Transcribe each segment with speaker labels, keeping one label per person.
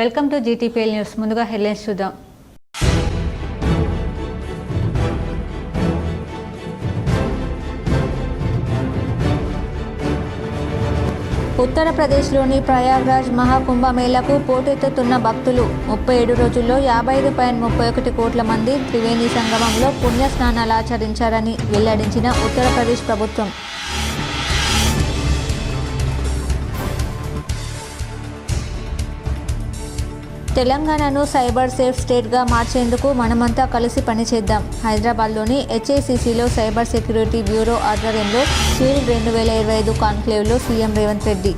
Speaker 1: Welcome to GTPL news. ముందుగా headlines చూద్దాం. ఉత్తరప్రదేశ్లోని ప్రయాగ్రాజ్ మహాకుంభమేళకు పోటెత్తుతున్న భక్తులు. 37 రోజుల్లో 55.31 కోట్ల మంది త్రివేణి సంగమంలో పుణ్య స్నానాలు ఆచరించారని వెల్లడించిన ఉత్తరప్రదేశ్ ప్రభుత్వం. తెలంగాణను సైబర్ సేఫ్ స్టేట్గా మార్చేందుకు మనమంతా కలిసి పనిచేద్దాం. హైదరాబాద్లోని హెచ్ఐసిసిలో సైబర్ సెక్యూరిటీ బ్యూరో ఆధ్వర్యంలో షీల్డ్ 2025 కాన్క్లేవ్లో సీఎం రేవంత్ రెడ్డి.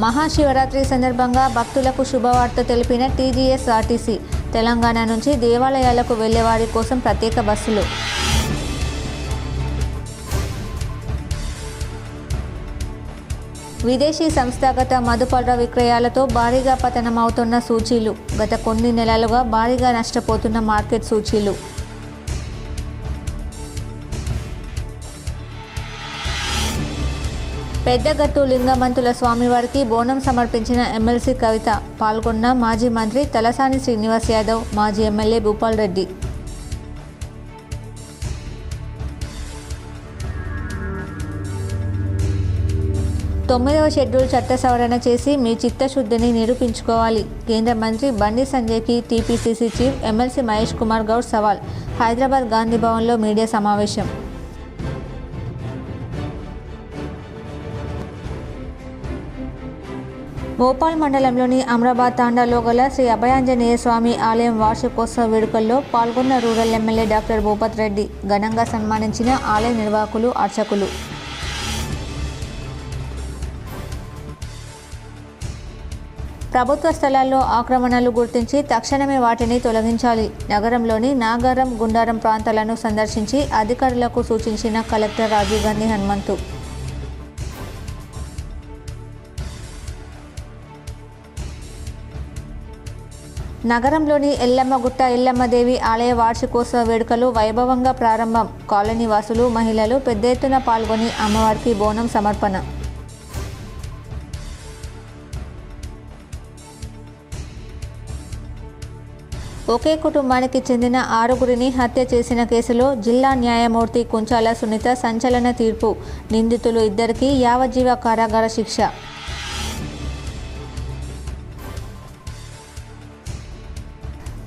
Speaker 1: మహాశివరాత్రి సందర్భంగా భక్తులకు శుభవార్త తెలిపిన టీజీఎస్ఆర్టీసీ. తెలంగాణ నుంచి దేవాలయాలకు వెళ్లే వారి కోసం ప్రత్యేక బస్సులు. విదేశీ సంస్థాగత మదుపర్ర విక్రయాలతో భారీగా పతనమవుతున్న సూచీలు. గత కొన్ని నెలలుగా భారీగా నష్టపోతున్న మార్కెట్ సూచీలు. పెద్దగట్టు లింగమంతుల స్వామివారికి బోనం సమర్పించిన ఎమ్మెల్సీ కవిత. పాల్గొన్న మాజీ మంత్రి తలసాని శ్రీనివాస్ యాదవ్, మాజీ ఎమ్మెల్యే భూపాల్ రెడ్డి. తొమ్మిదవ షెడ్యూల్ చట్ట సవరణ చేసి మీ చిత్తశుద్ధిని నిరూపించుకోవాలి. కేంద్ర మంత్రి బండి సంజయ్కి TPCC chief MLC Mahesh Kumar Goud సవాల్. హైదరాబాద్ గాంధీ భవన్లో మీడియా సమావేశం. భోపాల్ మండలంలోని అమ్రాబాద్ తాండాలో గల శ్రీ అభయాంజనేయ స్వామి ఆలయం వార్షికోత్సవ వేడుకల్లో పాల్గొన్న rural MLA doctor Bhupath Reddy. ఘనంగా సన్మానించిన ఆలయ నిర్వాహకులు, అర్చకులు. ప్రభుత్వ స్థలాల్లో ఆక్రమణలు గుర్తించి తక్షణమే వాటిని తొలగించాలి. నగరంలోని నాగారం, గుండారం ప్రాంతాలను సందర్శించి అధికారులకు సూచించిన కలెక్టర్ రాజీవ్ గాంధీ హనుమంతు. నగరంలోని ఎల్లమ్మగుట్ట ఎల్లమ్మదేవి ఆలయ వార్షికోత్సవ వేడుకలు వైభవంగా ప్రారంభం. కాలనీ వాసులు, మహిళలు పెద్ద ఎత్తున పాల్గొని అమ్మవారికి బోనం సమర్పణ. ఒకే కుటుంబానికి చెందిన 6గురిని హత్య చేసిన కేసులో జిల్లా న్యాయమూర్తి కుంచాల సునీత సంచలన తీర్పు. నిందితులు 2కి యావజ్జీవ కారాగార శిక్ష.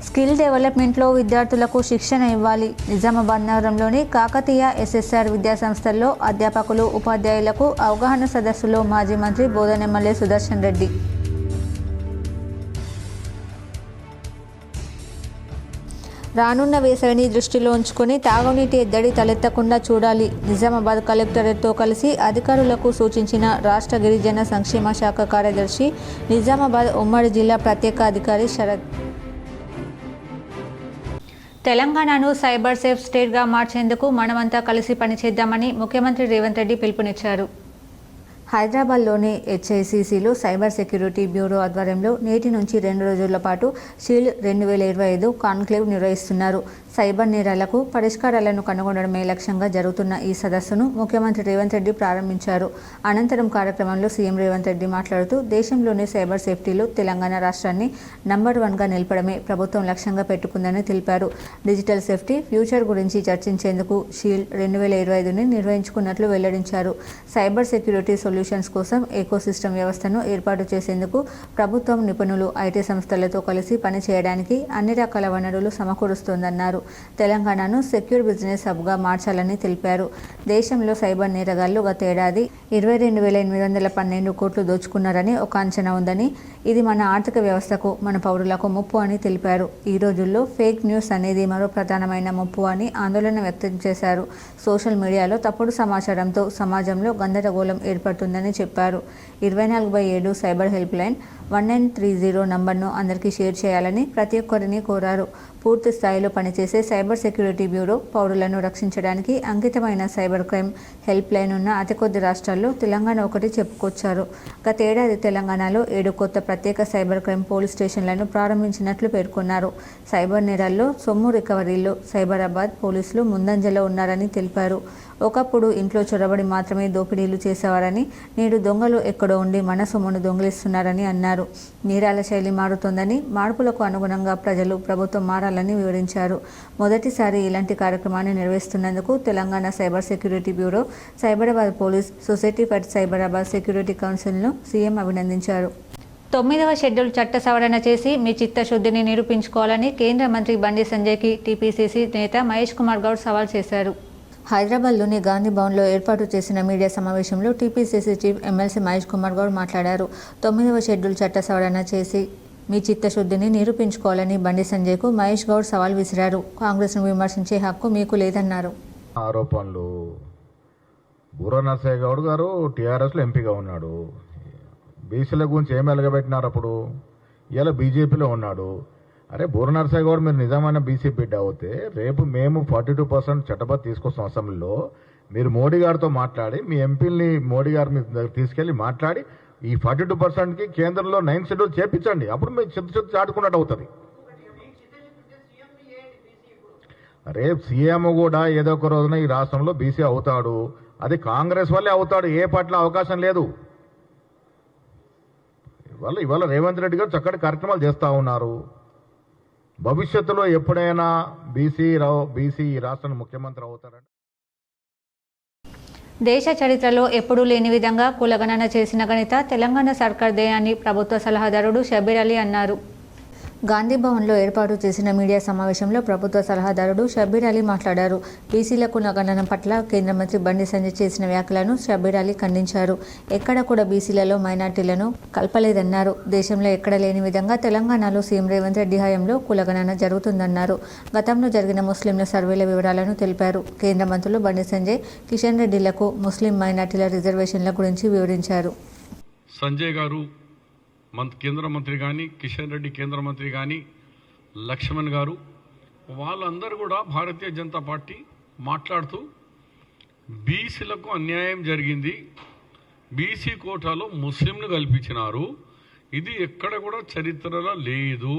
Speaker 1: స్కిల్ డెవలప్మెంట్లో విద్యార్థులకు శిక్షణ ఇవ్వాలి. నిజామాబాద్ నగరంలోని కాకతీయ ఎస్ఎస్ఆర్ విద్యాసంస్థల్లో అధ్యాపకులు, ఉపాధ్యాయులకు అవగాహన సదస్సులో మాజీ మంత్రి బోధన ఎమ్మెల్యే సుదర్శన్ రెడ్డి. రానున్న వేసవిని దృష్టిలో ఉంచుకొని తాగునీటి ఎద్దడి తలెత్తకుండా చూడాలి. నిజామాబాద్ కలెక్టరేట్తో కలిసి అధికారులకు సూచించిన రాష్ట్ర గిరిజన సంక్షేమ శాఖ కార్యదర్శి, నిజామాబాద్ ఉమ్మడి జిల్లా ప్రత్యేక అధికారి శరత్. తెలంగాణను సైబర్ సేఫ్ స్టేట్గా మార్చేందుకు మనమంతా కలిసి పనిచేద్దామని ముఖ్యమంత్రి రేవంత్ రెడ్డి పిలుపునిచ్చారు. హైదరాబాద్లోని హెచ్ఐసిసిలో సైబర్ సెక్యూరిటీ బ్యూరో ఆధ్వర్యంలో నేటి నుంచి 2 రోజుల పాటు షీల్డ్ 2025 కాన్క్లేవ్ నిర్వహిస్తున్నారు. సైబర్ నేరాలకు పరిష్కారాలను కనుగొనడమే లక్ష్యంగా జరుగుతున్న ఈ సదస్సును ముఖ్యమంత్రి రేవంత్ రెడ్డి ప్రారంభించారు. అనంతరం కార్యక్రమంలో సీఎం రేవంత్ రెడ్డి మాట్లాడుతూ దేశంలోని సైబర్ సేఫ్టీలో తెలంగాణ రాష్ట్రాన్ని నంబర్ 1గా నిలపడమే ప్రభుత్వం లక్ష్యంగా పెట్టుకుందని తెలిపారు. డిజిటల్ సేఫ్టీ ఫ్యూచర్ గురించి చర్చించేందుకు షీల్డ్ 2025ని నిర్వహించుకున్నట్లు వెల్లడించారు. సైబర్ సెక్యూరిటీ సొల్యూషన్స్ కోసం ఎకోసిస్టమ్ వ్యవస్థను ఏర్పాటు చేసేందుకు ప్రభుత్వం నిపుణులు, ఐటీ సంస్థలతో కలిసి పనిచేయడానికి అన్ని రకాల వనరులు సమకూరుస్తోందన్నారు. తెలంగాణను సెక్యూర్ బిజినెస్ హబ్గా మార్చాలని తెలిపారు. దేశంలో సైబర్ నేరగాళ్లు గత ఏడాది 22,812 కోట్లు దోచుకున్నారని ఒక అంచనా ఉందని, ఇది మన ఆర్థిక వ్యవస్థకు, మన పౌరులకు ముప్పు అని తెలిపారు. ఈ రోజుల్లో ఫేక్ న్యూస్ అనేది మరో ప్రధానమైన ముప్పు అని ఆందోళన వ్యక్తం చేశారు. సోషల్ మీడియాలో తప్పుడు సమాచారంతో సమాజంలో గందరగోళం ఏర్పడుతుందని చెప్పారు. 24/7 సైబర్ హెల్ప్ లైన్ 1930 నంబర్ను అందరికీ షేర్ చేయాలని ప్రతి ఒక్కరిని కోరారు. పూర్తి స్థాయిలో పనిచేసే సైబర్ సెక్యూరిటీ బ్యూరో పౌరులను రక్షించడానికి అంకితమైన సైబర్ క్రైమ్ హెల్ప్ లైన్ ఉన్న అతి కొద్ది రాష్ట్రాల్లో రాష్ట్రాల్లో తెలంగాణ ఒకటి చెప్పుకొచ్చారు. గతేడాది తెలంగాణలో 7 కొత్త ప్రత్యేక సైబర్ క్రైమ్ పోలీస్ స్టేషన్లను ప్రారంభించినట్లు పేర్కొన్నారు. సైబర్ నేరాల్లో సొమ్ము రికవరీలో సైబరాబాద్ పోలీసులు ముందంజలో ఉన్నారని తెలిపారు. ఒకప్పుడు ఇంట్లో చొరబడి మాత్రమే దోపిడీలు చేసేవారని, నేడు దొంగలు ఎక్కడో ఉండి మన సొమ్మును దొంగిలిస్తున్నారని అన్నారు. నేరాల శైలి మారుతోందని, మార్పులకు అనుగుణంగా ప్రజలు, ప్రభుత్వం మారాలని వివరించారు. మొదటిసారి ఇలాంటి కార్యక్రమాన్ని నిర్వహిస్తున్నందుకు Telangana cyber security bureau, Cyberabad police, society for Cyberabad security కౌన్సిల్ను సీఎం అభినందించారు. 9వ షెడ్యూల్ చట్ట సవరణ చేసి మీ చిత్తశుద్ధిని నిరూపించుకోవాలని కేంద్ర మంత్రి బండి సంజయ్కి టీపీసీసీ నేత మహేష్ కుమార్ గౌడ్ సవాల్ చేశారు. హైదరాబాద్లోని గాంధీ భవన్లో ఏర్పాటు చేసిన మీడియా సమావేశంలో TPCC chief MLC Mahesh Kumar Goud మాట్లాడారు. 9వ షెడ్యూల్ చట్ట సవరణ చేసి మీ చిత్తశుద్ధిని నిరూపించుకోవాలని బండి సంజయ్కు మహేష్ గౌడ్ సవాల్ విసిరారు. కాంగ్రెస్ను విమర్శించే హక్కు మీకు లేదన్నారు.
Speaker 2: ఆరోపణలు బూర నరసయ్య గౌడ్ గారు టీఆర్ఎస్లో ఎంపీగా ఉన్నాడు. బీసీల గురించి ఏమి ఎలగబెట్టినారు అప్పుడు? ఇలా బీజేపీలో ఉన్నాడు. అరే బూర నరసయ్య గౌడ్ మీరు నిజమైన బీసీ బిడ్డ అవుతే రేపు మేము 42% చట్టబద్ధ తీసుకొస్తాం అసెంబ్లీలో. మీరు మోడీ గారితో మాట్లాడి మీ ఎంపీని మోడీ గారి మీద తీసుకెళ్లి మాట్లాడి ఈ 42%కి కేంద్రంలో 9th షెడ్యూల్ చేపించండి. అప్పుడు మీరు చిత్తశుద్ధి చాటుకున్నట్టు అవుతుంది. రేపు సీఎం కూడా ఏదో ఒక రోజున ఈ రాష్ట్రంలో బీసీ అవుతాడు. అది కాంగ్రెస్ వల్లే అవుతాడు. ఏ పార్టీలో అవకాశం లేదు. ఇవాళ రేవంత్ రెడ్డి గారు చక్కటి కార్యక్రమాలు చేస్తూ ఉన్నారు. భవిష్యత్తులో ఎప్పుడైనా బీసీ ఈ రాష్ట్రానికి ముఖ్యమంత్రి అవుతారంటే
Speaker 1: దేశ చరిత్రలో ఎప్పుడూ లేని విధంగా కులగణన చేసిన ఘనత తెలంగాణ సర్కార్దే అని ప్రభుత్వ సలహాదారుడు షబ్బీర్ అలీ అన్నారు. గాంధీ భవన్లో ఏర్పాటు చేసిన మీడియా సమావేశంలో ప్రభుత్వ సలహాదారుడు షబ్బీర్ అలీ మాట్లాడారు. బీసీల కులగణన పట్ల కేంద్ర మంత్రి బండి సంజయ్ చేసిన వ్యాఖ్యలను షబ్బీర్ అలీ ఖండించారు. ఎక్కడ కూడా బీసీలలో మైనార్టీలను కలపలేదన్నారు. దేశంలో ఎక్కడ లేని విధంగా తెలంగాణలో సీఎం రేవంత్ రెడ్డి హయాంలో కులగణన జరుగుతుందన్నారు. గతంలో జరిగిన ముస్లింల సర్వేల వివరాలను తెలిపారు. కేంద్ర మంత్రులు బండి సంజయ్, కిషన్ రెడ్డిలకు ముస్లిం మైనార్టీల రిజర్వేషన్ల గురించి వివరించారు.
Speaker 3: సంజయ్ గారు కేంద్ర మంత్రి కానీ, కిషన్ రెడ్డి కేంద్ర మంత్రి కానీ, లక్ష్మణ్ గారు వాళ్ళందరూ కూడా భారతీయ జనతా పార్టీ మాట్లాడుతూ బీసీలకు అన్యాయం జరిగింది, బీసీ కోటాలో ముస్లింలు కల్పించినారు, ఇది ఎక్కడ కూడా చరిత్రలో లేదు.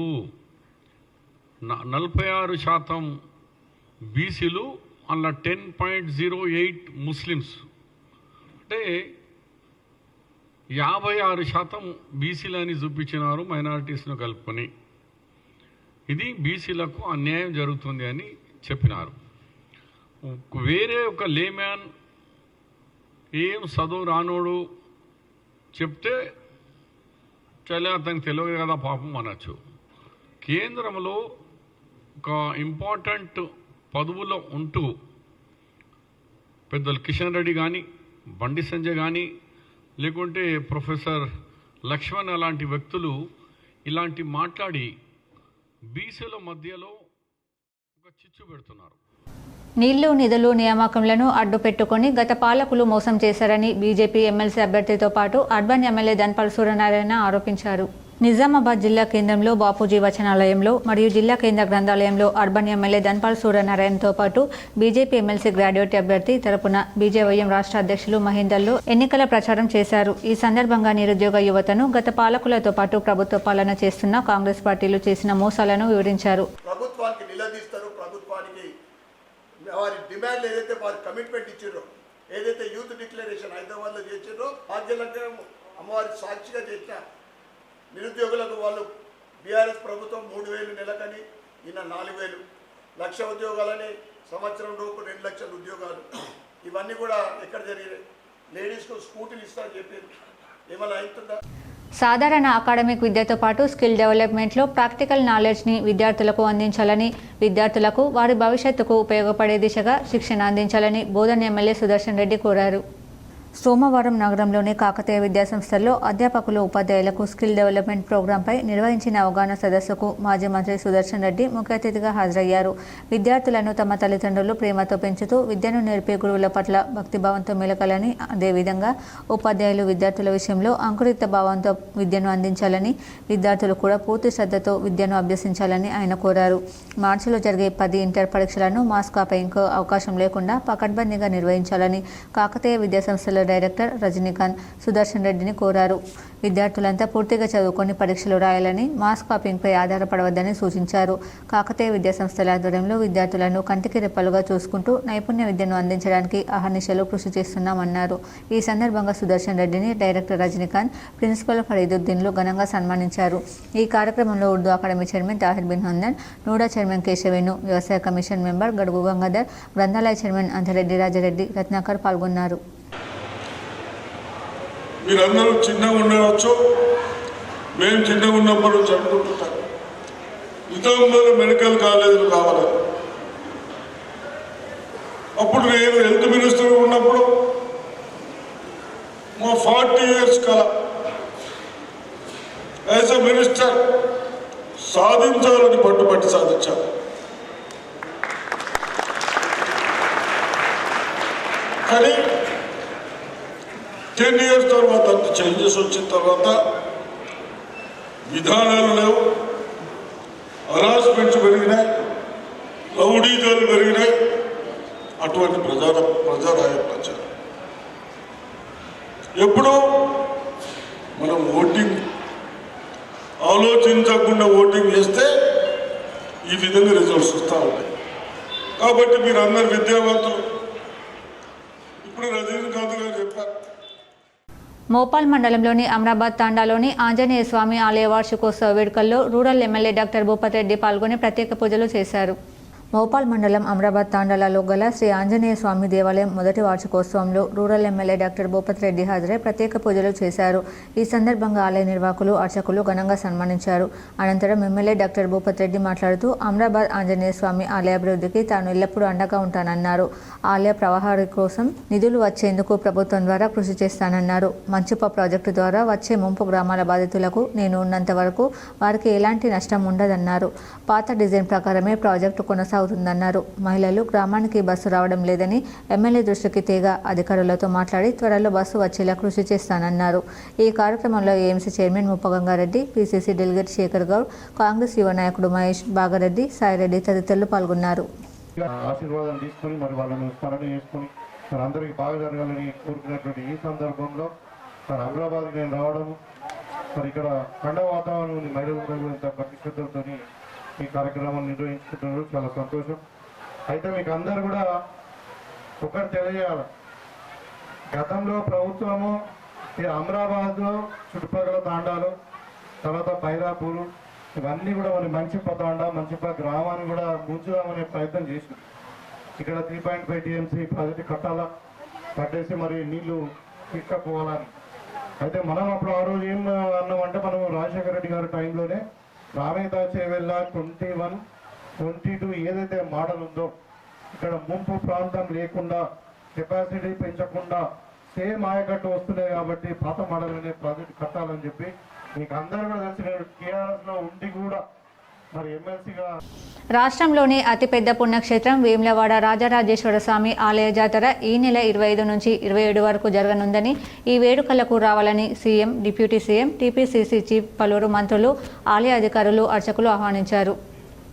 Speaker 3: 46% బీసీలు అలా 10.08 ముస్లిమ్స్ అంటే 56% బీసీలని చూపించినారు మైనారిటీస్ను కలుపుకొని. ఇది బీసీలకు అన్యాయం జరుగుతుంది అని చెప్పినారు. వేరే ఒక లేమ్యాన్ ఏం చదువు రానోడు చెప్తే చలే అతనికి తెలియదు కదా పాపం అనొచ్చు. కేంద్రంలో ఒక ఇంపార్టెంట్ పదవులో ఉంటూ పెద్దలు కిషన్ రెడ్డి కానీ, బండి సంజయ్ కానీ, లేకుంటే ప్రొఫెసర్ లక్ష్మణ్ అలాంటి వ్యక్తులు ఇలాంటి మాట్లాడి బీసీల మధ్యలో ఒక చిచ్చు పెడుతున్నారు.
Speaker 1: నీళ్లు, నిధులు నియామకంలను అడ్డు పెట్టుకుని గత పాలకులు మోసం చేశారని బీజేపీ ఎమ్మెల్సీ అభ్యర్థితో పాటు అర్బన్ ఎమ్మెల్యే ధన్పాల్ సూర్యనారాయణ ఆరోపించారు. నిజామాబాద్ జిల్లా కేంద్రంలో బాపూజీ వచనాలయంలో మరియు జిల్లా కేంద్ర గ్రంథాలయంలో అర్బన్ ఎమ్మెల్యే ధన్పాల్ సూర్యనారాయణతో పాటు బీజేపీ ఎమ్మెల్సీ గ్రాడ్యుయేట్ అభ్యర్థి తరపున బీజేవైఎం రాష్ట్ర అధ్యక్షులు మహేందర్లో ఎన్నికల ప్రచారం చేశారు. ఈ సందర్భంగా నిరుద్యోగ యువతను గత పాలకులతో పాటు ప్రభుత్వ పాలన చేస్తున్న కాంగ్రెస్ పార్టీలు చేసిన మోసాలను వివరించారు.
Speaker 4: ప్రభుత్వానికి నిలదీస్తారు. ప్రభుత్వానికి వారి డిమాండ్లు ఏదైతే వారి కమిట్మెంట్ ఇచ్చారో, ఏదైతే యూత్ డిక్లరేషన్ హైదరాబాద్లో చేసారో, భాగ్యలక్ష్మి అమ్మవారి సాక్షిగా చేసిన నిరుద్యోగులకు వాళ్ళు బీఆర్ఎస్ ప్రభుత్వం 3,000 నెలకని, ఈయన 4,000 లక్ష ఉద్యోగాలని, సంవత్సరం లోపు 2 లక్షల ఉద్యోగాలు. ఇవన్నీ కూడా ఎక్కడ జరిగినాయి? లేడీస్కు స్కూటీలు ఇస్తారని చెప్పారు. ఏమైనా అవుతుందా?
Speaker 1: సాధారణ అకాడమిక్ విద్యతో పాటు స్కిల్ డెవలప్మెంట్లో ప్రాక్టికల్ నాలెడ్జ్ని విద్యార్థులకు అందించాలని, విద్యార్థులకు వారి భవిష్యత్తుకు ఉపయోగపడే దిశగా శిక్షణ అందించాలని బోధన్ ఎమ్మెల్యే సుదర్శన్ రెడ్డి కోరారు. సోమవారం నగరంలోని కాకతీయ విద్యాసంస్థల్లో అధ్యాపకులు, ఉపాధ్యాయులకు స్కిల్ డెవలప్మెంట్ ప్రోగ్రాంపై నిర్వహించిన అవగాహన సదస్సుకు మాజీ మంత్రి సుదర్శన్ రెడ్డి ముఖ్య అతిథిగా హాజరయ్యారు. విద్యార్థులను తమ తల్లిదండ్రులు ప్రేమతో పెంచుతూ విద్యను నేర్పే గురువుల పట్ల భక్తిభావంతో మెలకాలని, అదేవిధంగా ఉపాధ్యాయులు విద్యార్థుల విషయంలో అంకురిత భావంతో విద్యను అందించాలని, విద్యార్థులు కూడా పూర్తి శ్రద్ధతో విద్యను అభ్యసించాలని ఆయన కోరారు. మార్చిలో జరిగే 10 ఇంటర్ పరీక్షలను మాస్ కాపీయింగ్కు అవకాశం లేకుండా పకడ్బందీగా నిర్వహించాలని, కాకతీయ విద్యాసంస్థల డైరెక్టర్ రజనీకాంత్ సుదర్శన్ రెడ్డిని కోరారు. విద్యార్థులంతా పూర్తిగా చదువుకొని పరీక్షలు రాయాలని, మాస్ కాపింగ్పై ఆధారపడవద్దని సూచించారు. కాకతీయ విద్యాసంస్థల ఆధ్వర్యంలో విద్యార్థులను కంటికి రెప్పలుగా చూసుకుంటూ నైపుణ్య విద్యను అందించడానికి అహర్నిశలు కృషి చేస్తున్నామన్నారు. ఈ సందర్భంగా సుదర్శన్ రెడ్డిని డైరెక్టర్ రజనీకాంత్, ప్రిన్సిపల్ ఫరీదుద్దీన్లు ఘనంగా సన్మానించారు. ఈ కార్యక్రమంలో Urdu academy chairman Tahir Bin Hamdan, NUDA chairman Keshavenu, వ్యవసాయ కమిషన్ మెంబర్ గడుగు గంగాధర్, గ్రంథాలయ చైర్మన్ అంతరెడ్డి రాజారెడ్డి, రత్నాకర్ పాల్గొన్నారు.
Speaker 5: మీరందరూ చిన్నగా ఉండవచ్చు, మేము చిన్నగా ఉన్నప్పుడు చదువుకుంటుంటాం. నిజామాబాద్ మెడికల్ కాలేజీలు కావాలి. అప్పుడు నేను హెల్త్ మినిస్టర్ ఉన్నప్పుడు మా 40 years కల యాజ్ ఎ మినిస్టర్ సాధించాలని పట్టుబట్టి సాధించాను. కానీ 10 years తర్వాత అంత చేంజెస్ వచ్చిన తర్వాత విధానాలు లేవు, హరాస్మెంట్స్ పెరిగినాయి, రౌడీజాలు పెరిగినాయి. అటువంటి ప్రజారాజ్యం ప్రచారం ఎప్పుడు మనం ఓటింగ్ ఆలోచించకుండా ఓటింగ్ చేస్తే ఈ విధంగా రిజల్ట్స్ వస్తూ ఉంటాయి. కాబట్టి మీరు అందరు విద్యావంతులు. ఇప్పుడు రజనీకాంత్ గారు చెప్పారు,
Speaker 1: మోపాల్ మండలంలోని అమరాబాద్ తాండాలోని ఆంజనేయ స్వామి ఆలయ వార్షికోత్సవ వేడుకల్లో rural MLA doctor Bhupath Reddy పాల్గొని ప్రత్యేక పూజలు చేశారు. మోపాల్ మండలం అమరాబాద్ తాండాలలో గల శ్రీ ఆంజనేయ స్వామి దేవాలయం మొదటి వార్షికోత్సవంలో rural MLA doctor Bhupath Reddy హాజరై ప్రత్యేక పూజలు చేశారు. ఈ సందర్భంగా ఆలయ నిర్వాహకులు, అర్చకులు ఘనంగా సన్మానించారు. అనంతరం ఎమ్మెల్యే డాక్టర్ భూపత్ రెడ్డి మాట్లాడుతూ అమరాబాద్ ఆంజనేయ స్వామి ఆలయ అభివృద్ధికి తాను ఎల్లప్పుడూ అండగా ఉంటానన్నారు. ఆలయ ప్రవాహాల కోసం నిధులు వచ్చేందుకు ప్రభుత్వం ద్వారా కృషి చేస్తానన్నారు. మంచిప ప్రాజెక్టు ద్వారా వచ్చే ముంపు గ్రామాల బాధితులకు నేను ఉన్నంత వరకు వారికి ఎలాంటి నష్టం ఉండదన్నారు. పాత డిజైన్ ప్రకారమే ప్రాజెక్టు కొనసాగుతుందన్నారు. మహిళలు గ్రామానికి బస్సు రావడం లేదని ఎమ్మెల్యే దృష్టికి తేగా అధికారులతో మాట్లాడి త్వరలో బస్సు వచ్చేలా కృషి చేస్తానన్నారు. ఈ కార్యక్రమంలో AMC chairman Muppa Ganga Reddy, PCC delegate Shekar Goud, Congress యువ నాయకుడు మహేష్ బాగారెడ్డి, సాయిరెడ్డి తదితరులు పాల్గొన్నారు.
Speaker 6: ఆశీర్వాదం తీసుకొని మరి వాళ్ళని స్మరణ చేసుకొని మరి అందరికీ బాగా జరగాలని కోరుకున్నటువంటి ఈ సందర్భంలో మరి హైదరాబాద్ నేను రావడం, మరి ఇక్కడ పండగ వాతావరణం మహిళలు ఇంత భక్తి శ్రద్ధలతో ఈ కార్యక్రమాన్ని నిర్వహించుకుంటున్నారు. చాలా సంతోషం. అయితే మీకు అందరు కూడా ఒకటి తెలియజేయాలి, గతంలో ప్రభుత్వము ఈ అమరాబాద్లో చుట్టుపక్కల తాండాలు, తర్వాత బైరాపూరు ఇవన్నీ కూడా మన మంచిప తాండా, మంచిప గ్రామాన్ని కూడా ముంచుదామనే ప్రయత్నం చేసింది. ఇక్కడ 3.5 TMC ప్రాజెక్టు కట్టాలా, కట్టేసి మరి నీళ్లు తీసుకపోవాలని. అయితే మనం అప్పుడు ఆ రోజు ఏం అన్నామంటే, మనం రాజశేఖర రెడ్డి గారి టైంలోనే రామేదా చేవెళ్ళ 21, 22 ఏదైతే మోడల్ ఉందో ఇక్కడ ముంపు ప్రాంతం లేకుండా, కెపాసిటీ పెంచకుండా సేమ్ ఆయకట్టు వస్తున్నాయి కాబట్టి పాత మోడల్ అనే ప్రాజెక్ట్ కట్టాలని చెప్పి మీకు అందరూ కూడా తెలిసిన టీఆర్ఎస్లో ఉండి కూడా మరి ఎమ్మెల్సీగా.
Speaker 1: రాష్ట్రంలోని అతిపెద్ద పుణ్యక్షేత్రం వేములవాడ రాజరాజేశ్వర స్వామి ఆలయ జాతర ఈ నెల 25 నుంచి 27 వరకు జరగనుందని, ఈ వేడుకలకు రావాలని CM, deputy CM, TPCC chief, పలువురు మంత్రులు, ఆలయ అధికారులు, అర్చకులు ఆహ్వానించారు.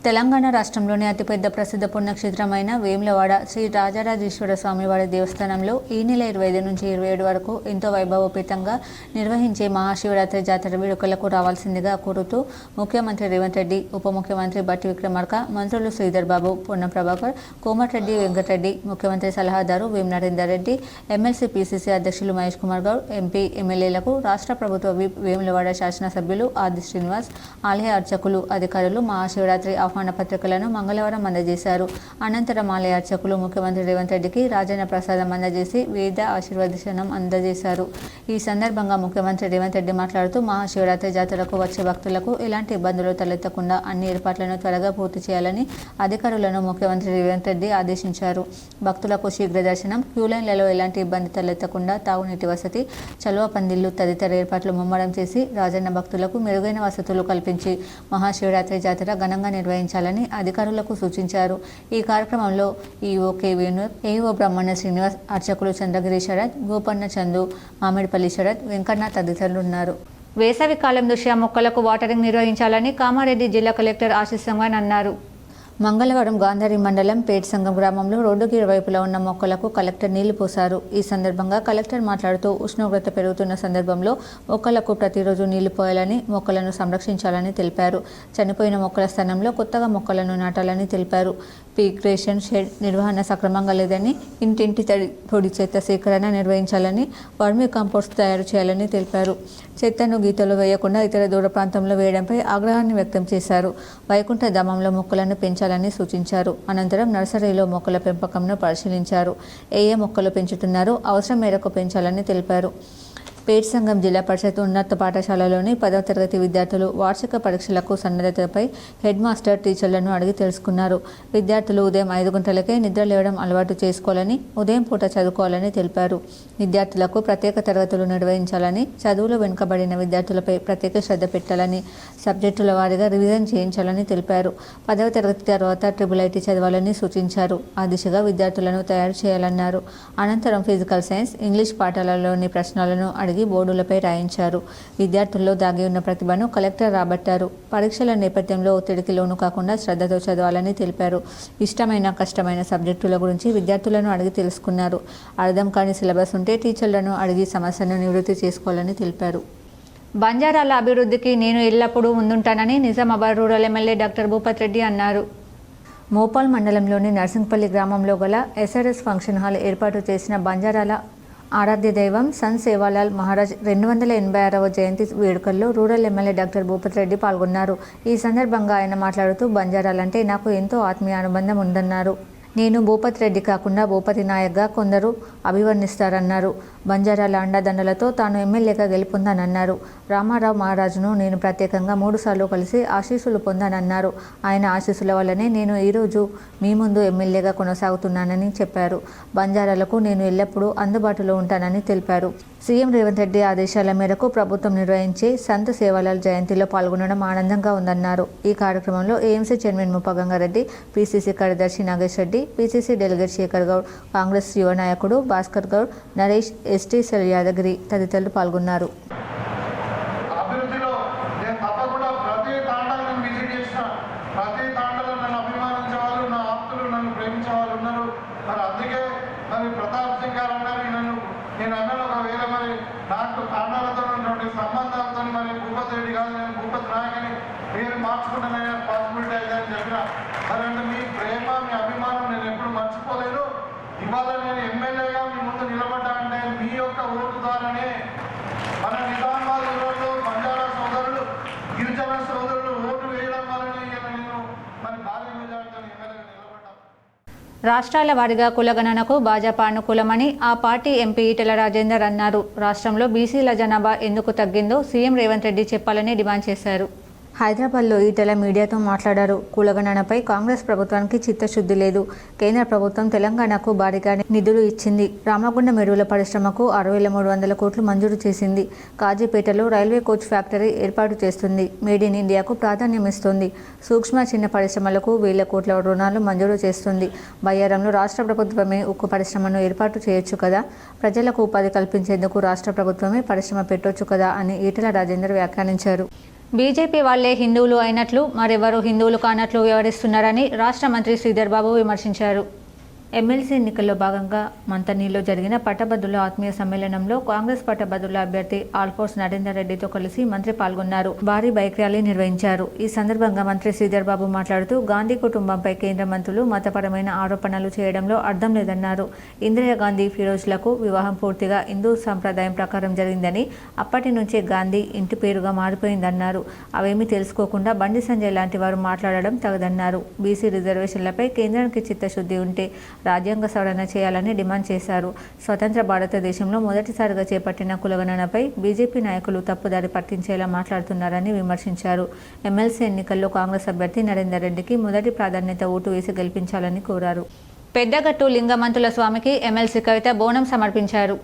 Speaker 1: తెలంగాణ రాష్ట్రంలోని అతిపెద్ద ప్రసిద్ధ పుణ్యక్షేత్రమైన వేములవాడ శ్రీ రాజరాజేశ్వర స్వామివారి దేవస్థానంలో ఈ నెల 25 నుంచి 27 వరకు ఎంతో వైభవోపేతంగా నిర్వహించే మహాశివరాత్రి జాతర వేడుకలకు రావాల్సిందిగా కోరుతూ ముఖ్యమంత్రి రేవంత్ రెడ్డి, ఉప ముఖ్యమంత్రి బట్టి విక్రమార్క, మంత్రులు శ్రీధర్ బాబు, పొన్నం ప్రభాకర్, కోమటిరెడ్డి వెంకటరెడ్డి, ముఖ్యమంత్రి సలహాదారు వేం నరేందర్ రెడ్డి, ఎమ్మెల్సీ పీసీసీ అధ్యక్షులు మహేష్ కుమార్ గౌడ్, ఎంపీ, ఎమ్మెల్యేలకు రాష్ట్ర ప్రభుత్వ విప్, వేములవాడ శాసనసభ్యులు ఆది శ్రీనివాస్, ఆలయ అర్చకులు, అధికారులు మహాశివరాత్రి ఆహ్వాన పత్రికలను మంగళవారం అందజేశారు. అనంతరం ఆలయ అర్చకులు ముఖ్యమంత్రి రేవంత్ రెడ్డికి రాజన్న ప్రసాదం అందజేసి వేద ఆశీర్వదనం అందజేశారు. ఈ సందర్భంగా ముఖ్యమంత్రి రేవంత్ రెడ్డి మాట్లాడుతూ మహాశివరాత్రి జాతరకు వచ్చే భక్తులకు ఎలాంటి ఇబ్బందులు తలెత్తకుండా అన్ని ఏర్పాట్లను త్వరగా పూర్తి చేయాలని అధికారులను ముఖ్యమంత్రి రేవంత్ రెడ్డి ఆదేశించారు. భక్తులకు శీఘ్ర దర్శనం, క్యూలైన్లలో ఎలాంటి ఇబ్బంది తలెత్తకుండా తాగునీటి వసతి, చలువ పందిళ్లు తదితర ఏర్పాట్లు ముమ్మరం చేసి రాజన్న భక్తులకు మెరుగైన వసతులు కల్పించి మహాశివరాత్రి జాతర ఘనంగా నిర్వహించాలని అధికారులకు సూచించారు. ఈ కార్యక్రమంలో EO K Venu, AO Brahmanya Srinivas, అర్చకులు చంద్రగిరి శరత్, గోపన్న చందు, మామిడిపల్లి శరత్, వెంకన్న తదితరులు ఉన్నారు. వేసవి కాలం దృష్ట్యా మొక్కలకు వాటరింగ్ నిర్వహించాలని కామారెడ్డి జిల్లా కలెక్టర్ ఆశీస్ సంగాన్ అన్నారు. మంగళవారం గాంధారి మండలం పేట్ సంఘం గ్రామంలో రోడ్డుకి ఇరువైపులా ఉన్న మొక్కలకు కలెక్టర్ నీళ్లు పోశారు. ఈ సందర్భంగా కలెక్టర్ మాట్లాడుతూ ఉష్ణోగ్రత పెరుగుతున్న సందర్భంలో మొక్కలకు ప్రతిరోజు నీళ్లు పోయాలని, మొక్కలను సంరక్షించాలని తెలిపారు. చనిపోయిన మొక్కల స్థానంలో కొత్తగా మొక్కలను నాటాలని తెలిపారు. పీక్ రేషన్ షెడ్ నిర్వహణ సక్రమంగా లేదని, ఇంటింటి పొడి చెత్త సేకరణ నిర్వహించాలని, వర్మీ కంపోస్ట్ తయారు చేయాలని తెలిపారు. చెత్తను గీతలు వేయకుండా ఇతర దూర ప్రాంతంలో వేయడంపై ఆగ్రహాన్ని వ్యక్తం చేశారు. వైకుంఠ ధామంలో మొక్కలను పెంచాలని సూచించారు. అనంతరం నర్సరీలో మొక్కల పెంపకంను పరిశీలించారు. ఏ మొక్కలు పెంచుతున్నారో అవసరం మేరకు పెంచాలని తెలిపారు. పేట్ సంఘం జిల్లా పరిషత్ ఉన్నత పాఠశాలలోని 10వ తరగతి విద్యార్థులు వార్షిక పరీక్షలకు సన్నద్ధతపై హెడ్ మాస్టర్, టీచర్లను అడిగి తెలుసుకున్నారు. విద్యార్థులు ఉదయం 5 గంటలకే నిద్ర లేవడం అలవాటు చేసుకోవాలని, ఉదయం పూట చదువుకోవాలని తెలిపారు. విద్యార్థులకు ప్రత్యేక తరగతులు నిర్వహించాలని, చదువులో వెనుకబడిన విద్యార్థులపై ప్రత్యేక శ్రద్ధ పెట్టాలని, సబ్జెక్టుల వారీగా రివిజన్ చేయించాలని తెలిపారు. 10వ తరగతి తర్వాత IIIT చదవాలని సూచించారు. ఆ దిశగా విద్యార్థులను తయారు చేయాలన్నారు. అనంతరం ఫిజికల్ సైన్స్, ఇంగ్లీష్ పాఠాలలోని ప్రశ్నలను అడిగి బోర్డులపై రాయించారు. విద్యార్థుల్లో దాగి ఉన్న ప్రతిభను కలెక్టర్ రాబట్టారు. పరీక్షల నేపథ్యంలో ఒత్తిడికి లోను కాకుండా శ్రద్ధతో చదవాలని తెలిపారు. ఇష్టమైన, కష్టమైన సబ్జెక్టుల గురించి విద్యార్థులను అడిగి తెలుసుకున్నారు. అర్థం కాని సిలబస్ ఉంటే టీచర్లను అడిగి సమస్యను నివృత్తి చేసుకోవాలని తెలిపారు. బంజారాల అభివృద్ధికి నేను ఎల్లప్పుడూ ముందుంటానని Nizamabad rural MLA doctor Bhupath Reddy అన్నారు. మోపాల్ మండలంలోని నర్సింగ్పల్లి గ్రామంలో గల SRS ఫంక్షన్ హాల్ ఏర్పాటు చేసిన బంజారాల ఆరాధ్య దైవం సంత్ సేవాలాల్ మహారాజ్ 286వ జయంతి వేడుకల్లో rural MLA doctor Bhupath Reddy పాల్గొన్నారు. ఈ సందర్భంగా ఆయన మాట్లాడుతూ బంజారాలంటే నాకు ఎంతో ఆత్మీయ అనుబంధం ఉందన్నారు. నేను భూపత్ రెడ్డి కాకుండా భూపతి నాయక్గా కొందరు అభివర్ణిస్తారన్నారు. బంజారాల అండదండలతో తాను ఎమ్మెల్యేగా గెలుపొందానన్నారు. రామారావు మహారాజును నేను ప్రత్యేకంగా 3 సార్లు కలిసి ఆశీస్సులు పొందానన్నారు. ఆయన ఆశీస్సుల వల్లనే నేను ఈరోజు మీ ముందు ఎమ్మెల్యేగా కొనసాగుతున్నానని చెప్పారు. బంజారాలకు నేను ఎల్లప్పుడూ అందుబాటులో ఉంటానని తెలిపారు. సీఎం రేవంత్ రెడ్డి ఆదేశాల మేరకు ప్రభుత్వం నిర్వహించే సంత్ సేవాలాల్ జయంతిలో పాల్గొనడం ఆనందంగా ఉందన్నారు. ఈ కార్యక్రమంలో ఏఎంసీ చైర్మన్ ముప్పగంగారెడ్డి, PCC కార్యదర్శి నాగేష్ రెడ్డి, PCC డెలిగేట్ శేఖర్ గౌడ్, కాంగ్రెస్ యువ నాయకుడు భాస్కర్ గౌడ్, నరేష్, ST సెల్ యాదగిరి తదితరులు పాల్గొన్నారు.
Speaker 6: నేను అన్నలో ఒకవేళ మరి నాకు కారణాలతో ఉన్నటువంటి సంబంధాలతో మరి భూపత్ రెడ్డి కాదు, నేను భూపత్ నాయకని మీరు మార్చుకుంటున్నా పాసిబిలిటీ అయిందని చెప్పిన మరి అంటే మీ ప్రేమ, మీ అభిమానం నేను ఎప్పుడు మర్చిపోలేదు. ఇవాళ నేను ఎమ్మెల్యేగా మీ ముందు నిలబడ్డా అంటే మీ యొక్క ఓటు ద్వారానే మన నిజామాబాద్ ఊళ్ళో బంజారా సోదరులు, గిరిజన సోదరులు ఓటు వేయడం వల్లనే నేను మరి భారీ మెజార్టీతో ఎమ్మెల్యేగా నిలబడ్డా.
Speaker 1: రాష్ట్రాల వారీగా కులగణనకు భాజపా అనుకూలమని ఆ పార్టీ ఎంపీ ఈటెల రాజేందర్ అన్నారు. రాష్ట్రంలో బీసీల జనాభా ఎందుకు తగ్గిందో సీఎం రేవంత్ రెడ్డి చెప్పాలని డిమాండ్ చేశారు. హైదరాబాద్లో ఈటెల మీడియాతో మాట్లాడారు. కులగణనపై కాంగ్రెస్ ప్రభుత్వానికి చిత్తశుద్ధి లేదు. కేంద్ర ప్రభుత్వం తెలంగాణకు భారీగా నిధులు ఇచ్చింది. రామగుండం ఎరువుల పరిశ్రమకు 6,300 కోట్లు మంజూరు చేసింది. కాజీపేటలో రైల్వే కోచ్ ఫ్యాక్టరీ ఏర్పాటు చేస్తుంది. మేడ్ ఇన్ ఇండియాకు ప్రాధాన్యం ఇస్తుంది. సూక్ష్మ, చిన్న పరిశ్రమలకు 1,000 కోట్ల రుణాలు మంజూరు చేస్తుంది. బయ్యారంలో రాష్ట్ర ప్రభుత్వమే ఉక్కు పరిశ్రమను ఏర్పాటు చేయొచ్చు కదా, ప్రజలకు ఉపాధి కల్పించేందుకు రాష్ట్ర ప్రభుత్వమే పరిశ్రమ పెట్టొచ్చు కదా అని ఈటెల రాజేందర్ వ్యాఖ్యానించారు. బీజేపీ వాళ్లే హిందువులు అయినట్లు మరెవరూ హిందువులు కానట్లు వ్యవహరిస్తున్నారని రాష్ట్ర మంత్రి శ్రీధర్ బాబు విమర్శించారు. ఎమ్మెల్సీ ఎన్నికల్లో భాగంగా మంతనీలో జరిగిన పట్టభద్రుల ఆత్మీయ సమ్మేళనంలో కాంగ్రెస్ పట్టభద్రుల అభ్యర్థి ఆల్ఫోర్స్ నరేందర్ రెడ్డితో కలిసి మంత్రి పాల్గొన్నారు. భారీ బైక్ ర్యాలీ నిర్వహించారు. ఈ సందర్భంగా మంత్రి శ్రీధర్ బాబు మాట్లాడుతూ గాంధీ కుటుంబంపై కేంద్ర మంత్రులు మతపరమైన ఆరోపణలు చేయడంలో అర్థం లేదన్నారు. ఇందిరాగాంధీ, ఫిరోజ్లకు వివాహం పూర్తిగా హిందూ సంప్రదాయం ప్రకారం జరిగిందని, అప్పటి నుంచే గాంధీ ఇంటి పేరుగా మారిపోయిందన్నారు. అవేమీ తెలుసుకోకుండా బండి సంజయ్ లాంటి వారు మాట్లాడడం తగదన్నారు. బీసీ రిజర్వేషన్లపై కేంద్రానికి చిత్తశుద్ధి ఉంటే రాజ్యాంగ సవరణ చేయాలని డిమాండ్ చేశారు. స్వతంత్ర భారతదేశంలో మొదటిసారిగా చేపట్టిన కులగణనపై బీజేపీ నాయకులు తప్పుదారి పట్టించేలా మాట్లాడుతున్నారని విమర్శించారు. ఎమ్మెల్సీ ఎన్నికల్లో కాంగ్రెస్ అభ్యర్థి నరేందర్ రెడ్డికి మొదటి ప్రాధాన్యత ఓటు వేసి గెలిపించాలని కోరారు. పెద్దగట్టు లింగమంతుల స్వామికి ఎమ్మెల్సీ కవిత బోనం సమర్పించారు.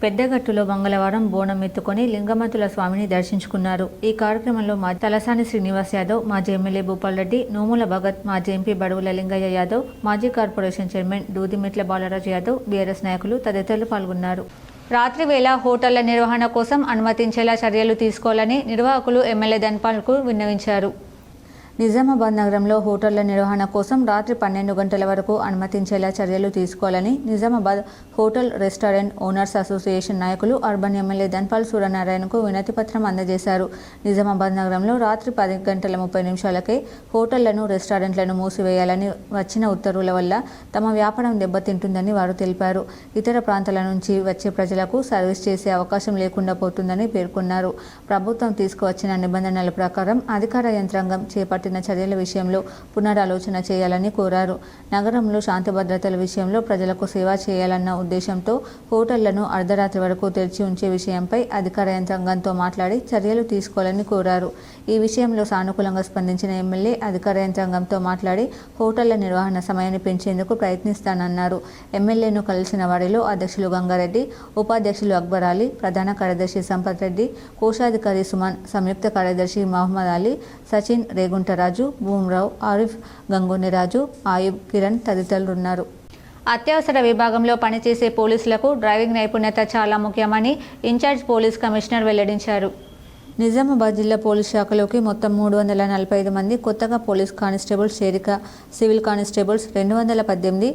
Speaker 1: పెద్దగట్టులో మంగళవారం బోనం ఎత్తుకొని లింగమంతుల స్వామిని దర్శించుకున్నారు. ఈ కార్యక్రమంలో తలసాని శ్రీనివాస్ యాదవ్, మాజీ ఎమ్మెల్యే భూపాల్ రెడ్డి, నోముల భగత్, మాజీ ఎంపీ బడుగుల లింగయ్య యాదవ్, మాజీ corporation chairman Dudimetla Balaraju Yadav, BRS నాయకులు తదితరులు పాల్గొన్నారు. రాత్రి వేళ హోటళ్ల నిర్వహణ కోసం అనుమతించేలా చర్యలు తీసుకోవాలని నిర్వాహకులు ఎమ్మెల్యే ధన్పాల్కు విన్నవించారు. నిజామాబాద్ నగరంలో హోటళ్ల నిర్వహణ కోసం రాత్రి 12 గంటల వరకు అనుమతించేలా చర్యలు తీసుకోవాలని Nizamabad hotel restaurant owners association నాయకులు అర్బన్ ఎమ్మెల్యే ధన్పాల్ సూర్యనారాయణకు వినతిపత్రం అందజేశారు. నిజామాబాద్ నగరంలో రాత్రి 10:30 హోటళ్లను రెస్టారెంట్లను మూసివేయాలని వచ్చిన ఉత్తర్వుల వల్ల తమ వ్యాపారం దెబ్బతింటుందని వారు తెలిపారు. ఇతర ప్రాంతాల నుంచి వచ్చే ప్రజలకు సర్వీస్ చేసే అవకాశం లేకుండా పోతుందని పేర్కొన్నారు. ప్రభుత్వం తీసుకువచ్చిన నిబంధనల ప్రకారం అధికార యంత్రాంగం చేపట్టిన చర్యల విషయంలో పునరాలోచన చేయాలని కోరారు. నగరంలో శాంతి భద్రతల విషయంలో ప్రజలకు సేవ చేయాలన్న ఉద్దేశంతో హోటళ్లను అర్ధరాత్రి వరకు తెరిచి ఉంచే విషయంపై అధికార యంత్రాంగంతో మాట్లాడి చర్యలు తీసుకోవాలని కోరారు. ఈ విషయంలో సానుకూలంగా స్పందించిన ఎమ్మెల్యే అధికార యంత్రాంగంతో మాట్లాడి హోటళ్ల నిర్వహణ సమయాన్ని పెంచేందుకు ప్రయత్నిస్తానన్నారు. ఎమ్మెల్యేను కలిసిన వారిలో అధ్యక్షులు గంగారెడ్డి, ఉపాధ్యక్షులు అక్బర్ అలీ, ప్రధాన కార్యదర్శి సంపత్ రెడ్డి, కోశాధికారి సుమన్, సంయుక్త కార్యదర్శి మహమ్మద్ అలీ, సచిన్, రేగుంటరాజు, భూమరావు, ఆరిఫ్, గంగోని రాజు, ఆయుబ్, కిరణ్ తదితరులున్నారు. అత్యవసర విభాగంలో పనిచేసే పోలీసులకు డ్రైవింగ్ నైపుణ్యత చాలా ముఖ్యమని ఇన్ఛార్జ్ పోలీస్ కమిషనర్ వెల్లడించారు. నిజామాబాద్ జిల్లా పోలీస్ శాఖలోకి మొత్తం 345 మంది కొత్తగా పోలీస్ కానిస్టేబుల్స్ చేరిక, సివిల్ కానిస్టేబుల్స్ 218,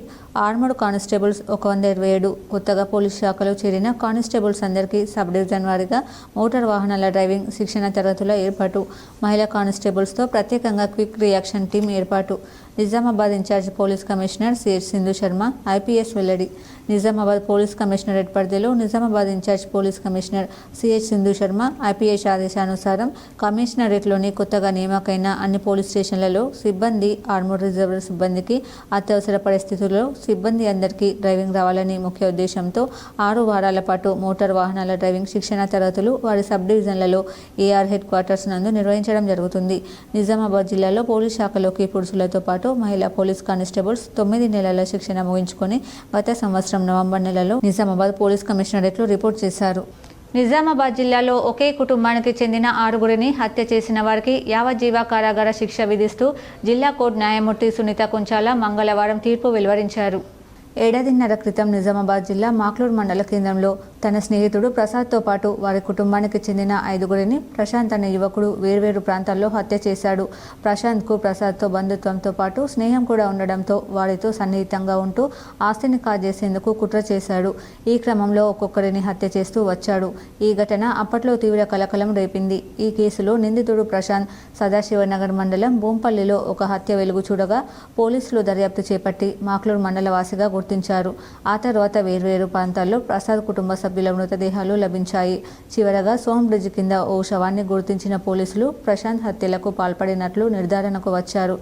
Speaker 1: ఆర్మర్డ్ కానిస్టేబుల్స్ 127. కొత్తగా పోలీస్ శాఖలో చేరిన కానిస్టేబుల్స్ అందరికీ సబ్ డివిజన్ వారీగా మోటార్ వాహనాల డ్రైవింగ్ శిక్షణ తరగతుల ఏర్పాటు, మహిళా కానిస్టేబుల్స్తో ప్రత్యేకంగా క్విక్ రియాక్షన్ టీం ఏర్పాటు. Nizamabad incharge police commissioner C H Sindhu Sharma IPS వెల్లడి. నిజామాబాద్ పోలీస్ కమిషనరేట్ పరిధిలో Nizamabad incharge police commissioner C H Sindhu Sharma IPS ఆదేశానుసారం కమిషనరేట్లోని కొత్తగా నియామకైన అన్ని పోలీస్ స్టేషన్లలో సిబ్బంది, ఆర్మూర్ రిజర్వ్ సిబ్బందికి అత్యవసర పరిస్థితుల్లో సిబ్బంది అందరికీ డ్రైవింగ్ రావాలని ముఖ్య ఉద్దేశంతో 6 వారాల పాటు మోటార్ వాహనాల డ్రైవింగ్ శిక్షణ తరగతులు వారి సబ్ డివిజన్లలో ఏఆర్ హెడ్ క్వార్టర్స్ నందు నిర్వహించడం జరుగుతుంది. నిజామాబాద్ జిల్లాలో పోలీస్ శాఖలోకి పురుషులతో పాటు మహిళా పోలీస్ కానిస్టేబుల్స్ 9 నెలల శిక్షణ ముగించుకొని గత సంవత్సరం నవంబర్ నెలలో నిజామాబాద్ పోలీస్ కమిషనరేట్లో రిపోర్ట్ చేశారు. నిజామాబాద్ జిల్లాలో ఒకే కుటుంబానికి చెందిన 6గురిని హత్య చేసిన వారికి యావజ్జీవ కారాగార శిక్ష విధిస్తూ జిల్లా కోర్టు న్యాయమూర్తి సునీత కుంచాల మంగళవారం తీర్పు వెలువరించారు. ఏడాదిన్నర క్రితం నిజామాబాద్ జిల్లా మాక్లూర్ మండల కేంద్రంలో తన స్నేహితుడు ప్రసాద్తో పాటు వారి కుటుంబానికి చెందిన 5గురిని ప్రశాంత్ అనే యువకుడు వేర్వేరు ప్రాంతాల్లో హత్య చేశాడు. ప్రశాంత్కు ప్రసాద్తో బంధుత్వంతో పాటు స్నేహం కూడా ఉండడంతో వారితో సన్నిహితంగా ఉంటూ ఆస్తిని కాజేసేందుకు కుట్ర చేశాడు. ఈ క్రమంలో ఒక్కొక్కరిని హత్య చేస్తూ వచ్చాడు. ఈ ఘటన అప్పట్లో తీవ్ర కలకలం రేపింది. ఈ కేసులో నిందితుడు ప్రశాంత్ సదాశివనగర్ మండలం బోంపల్లిలో ఒక హత్య వెలుగు చూడగా పోలీసులు దర్యాప్తు చేపట్టి మాక్లూర్ మండల వాసిగా గుర్తించారు. ఆ తర్వాత వేర్వేరు ప్రాంతాల్లో ప్రసాద్ కుటుంబ సభ్యుల మృతదేహాలు లభించాయి. చివరగా సోన్ బ్రిడ్జ్ కింద ఓ శవాన్ని గుర్తించిన పోలీసులు ప్రశాంత్ హత్యలకు పాల్పడినట్లు నిర్ధారణకు వచ్చారు.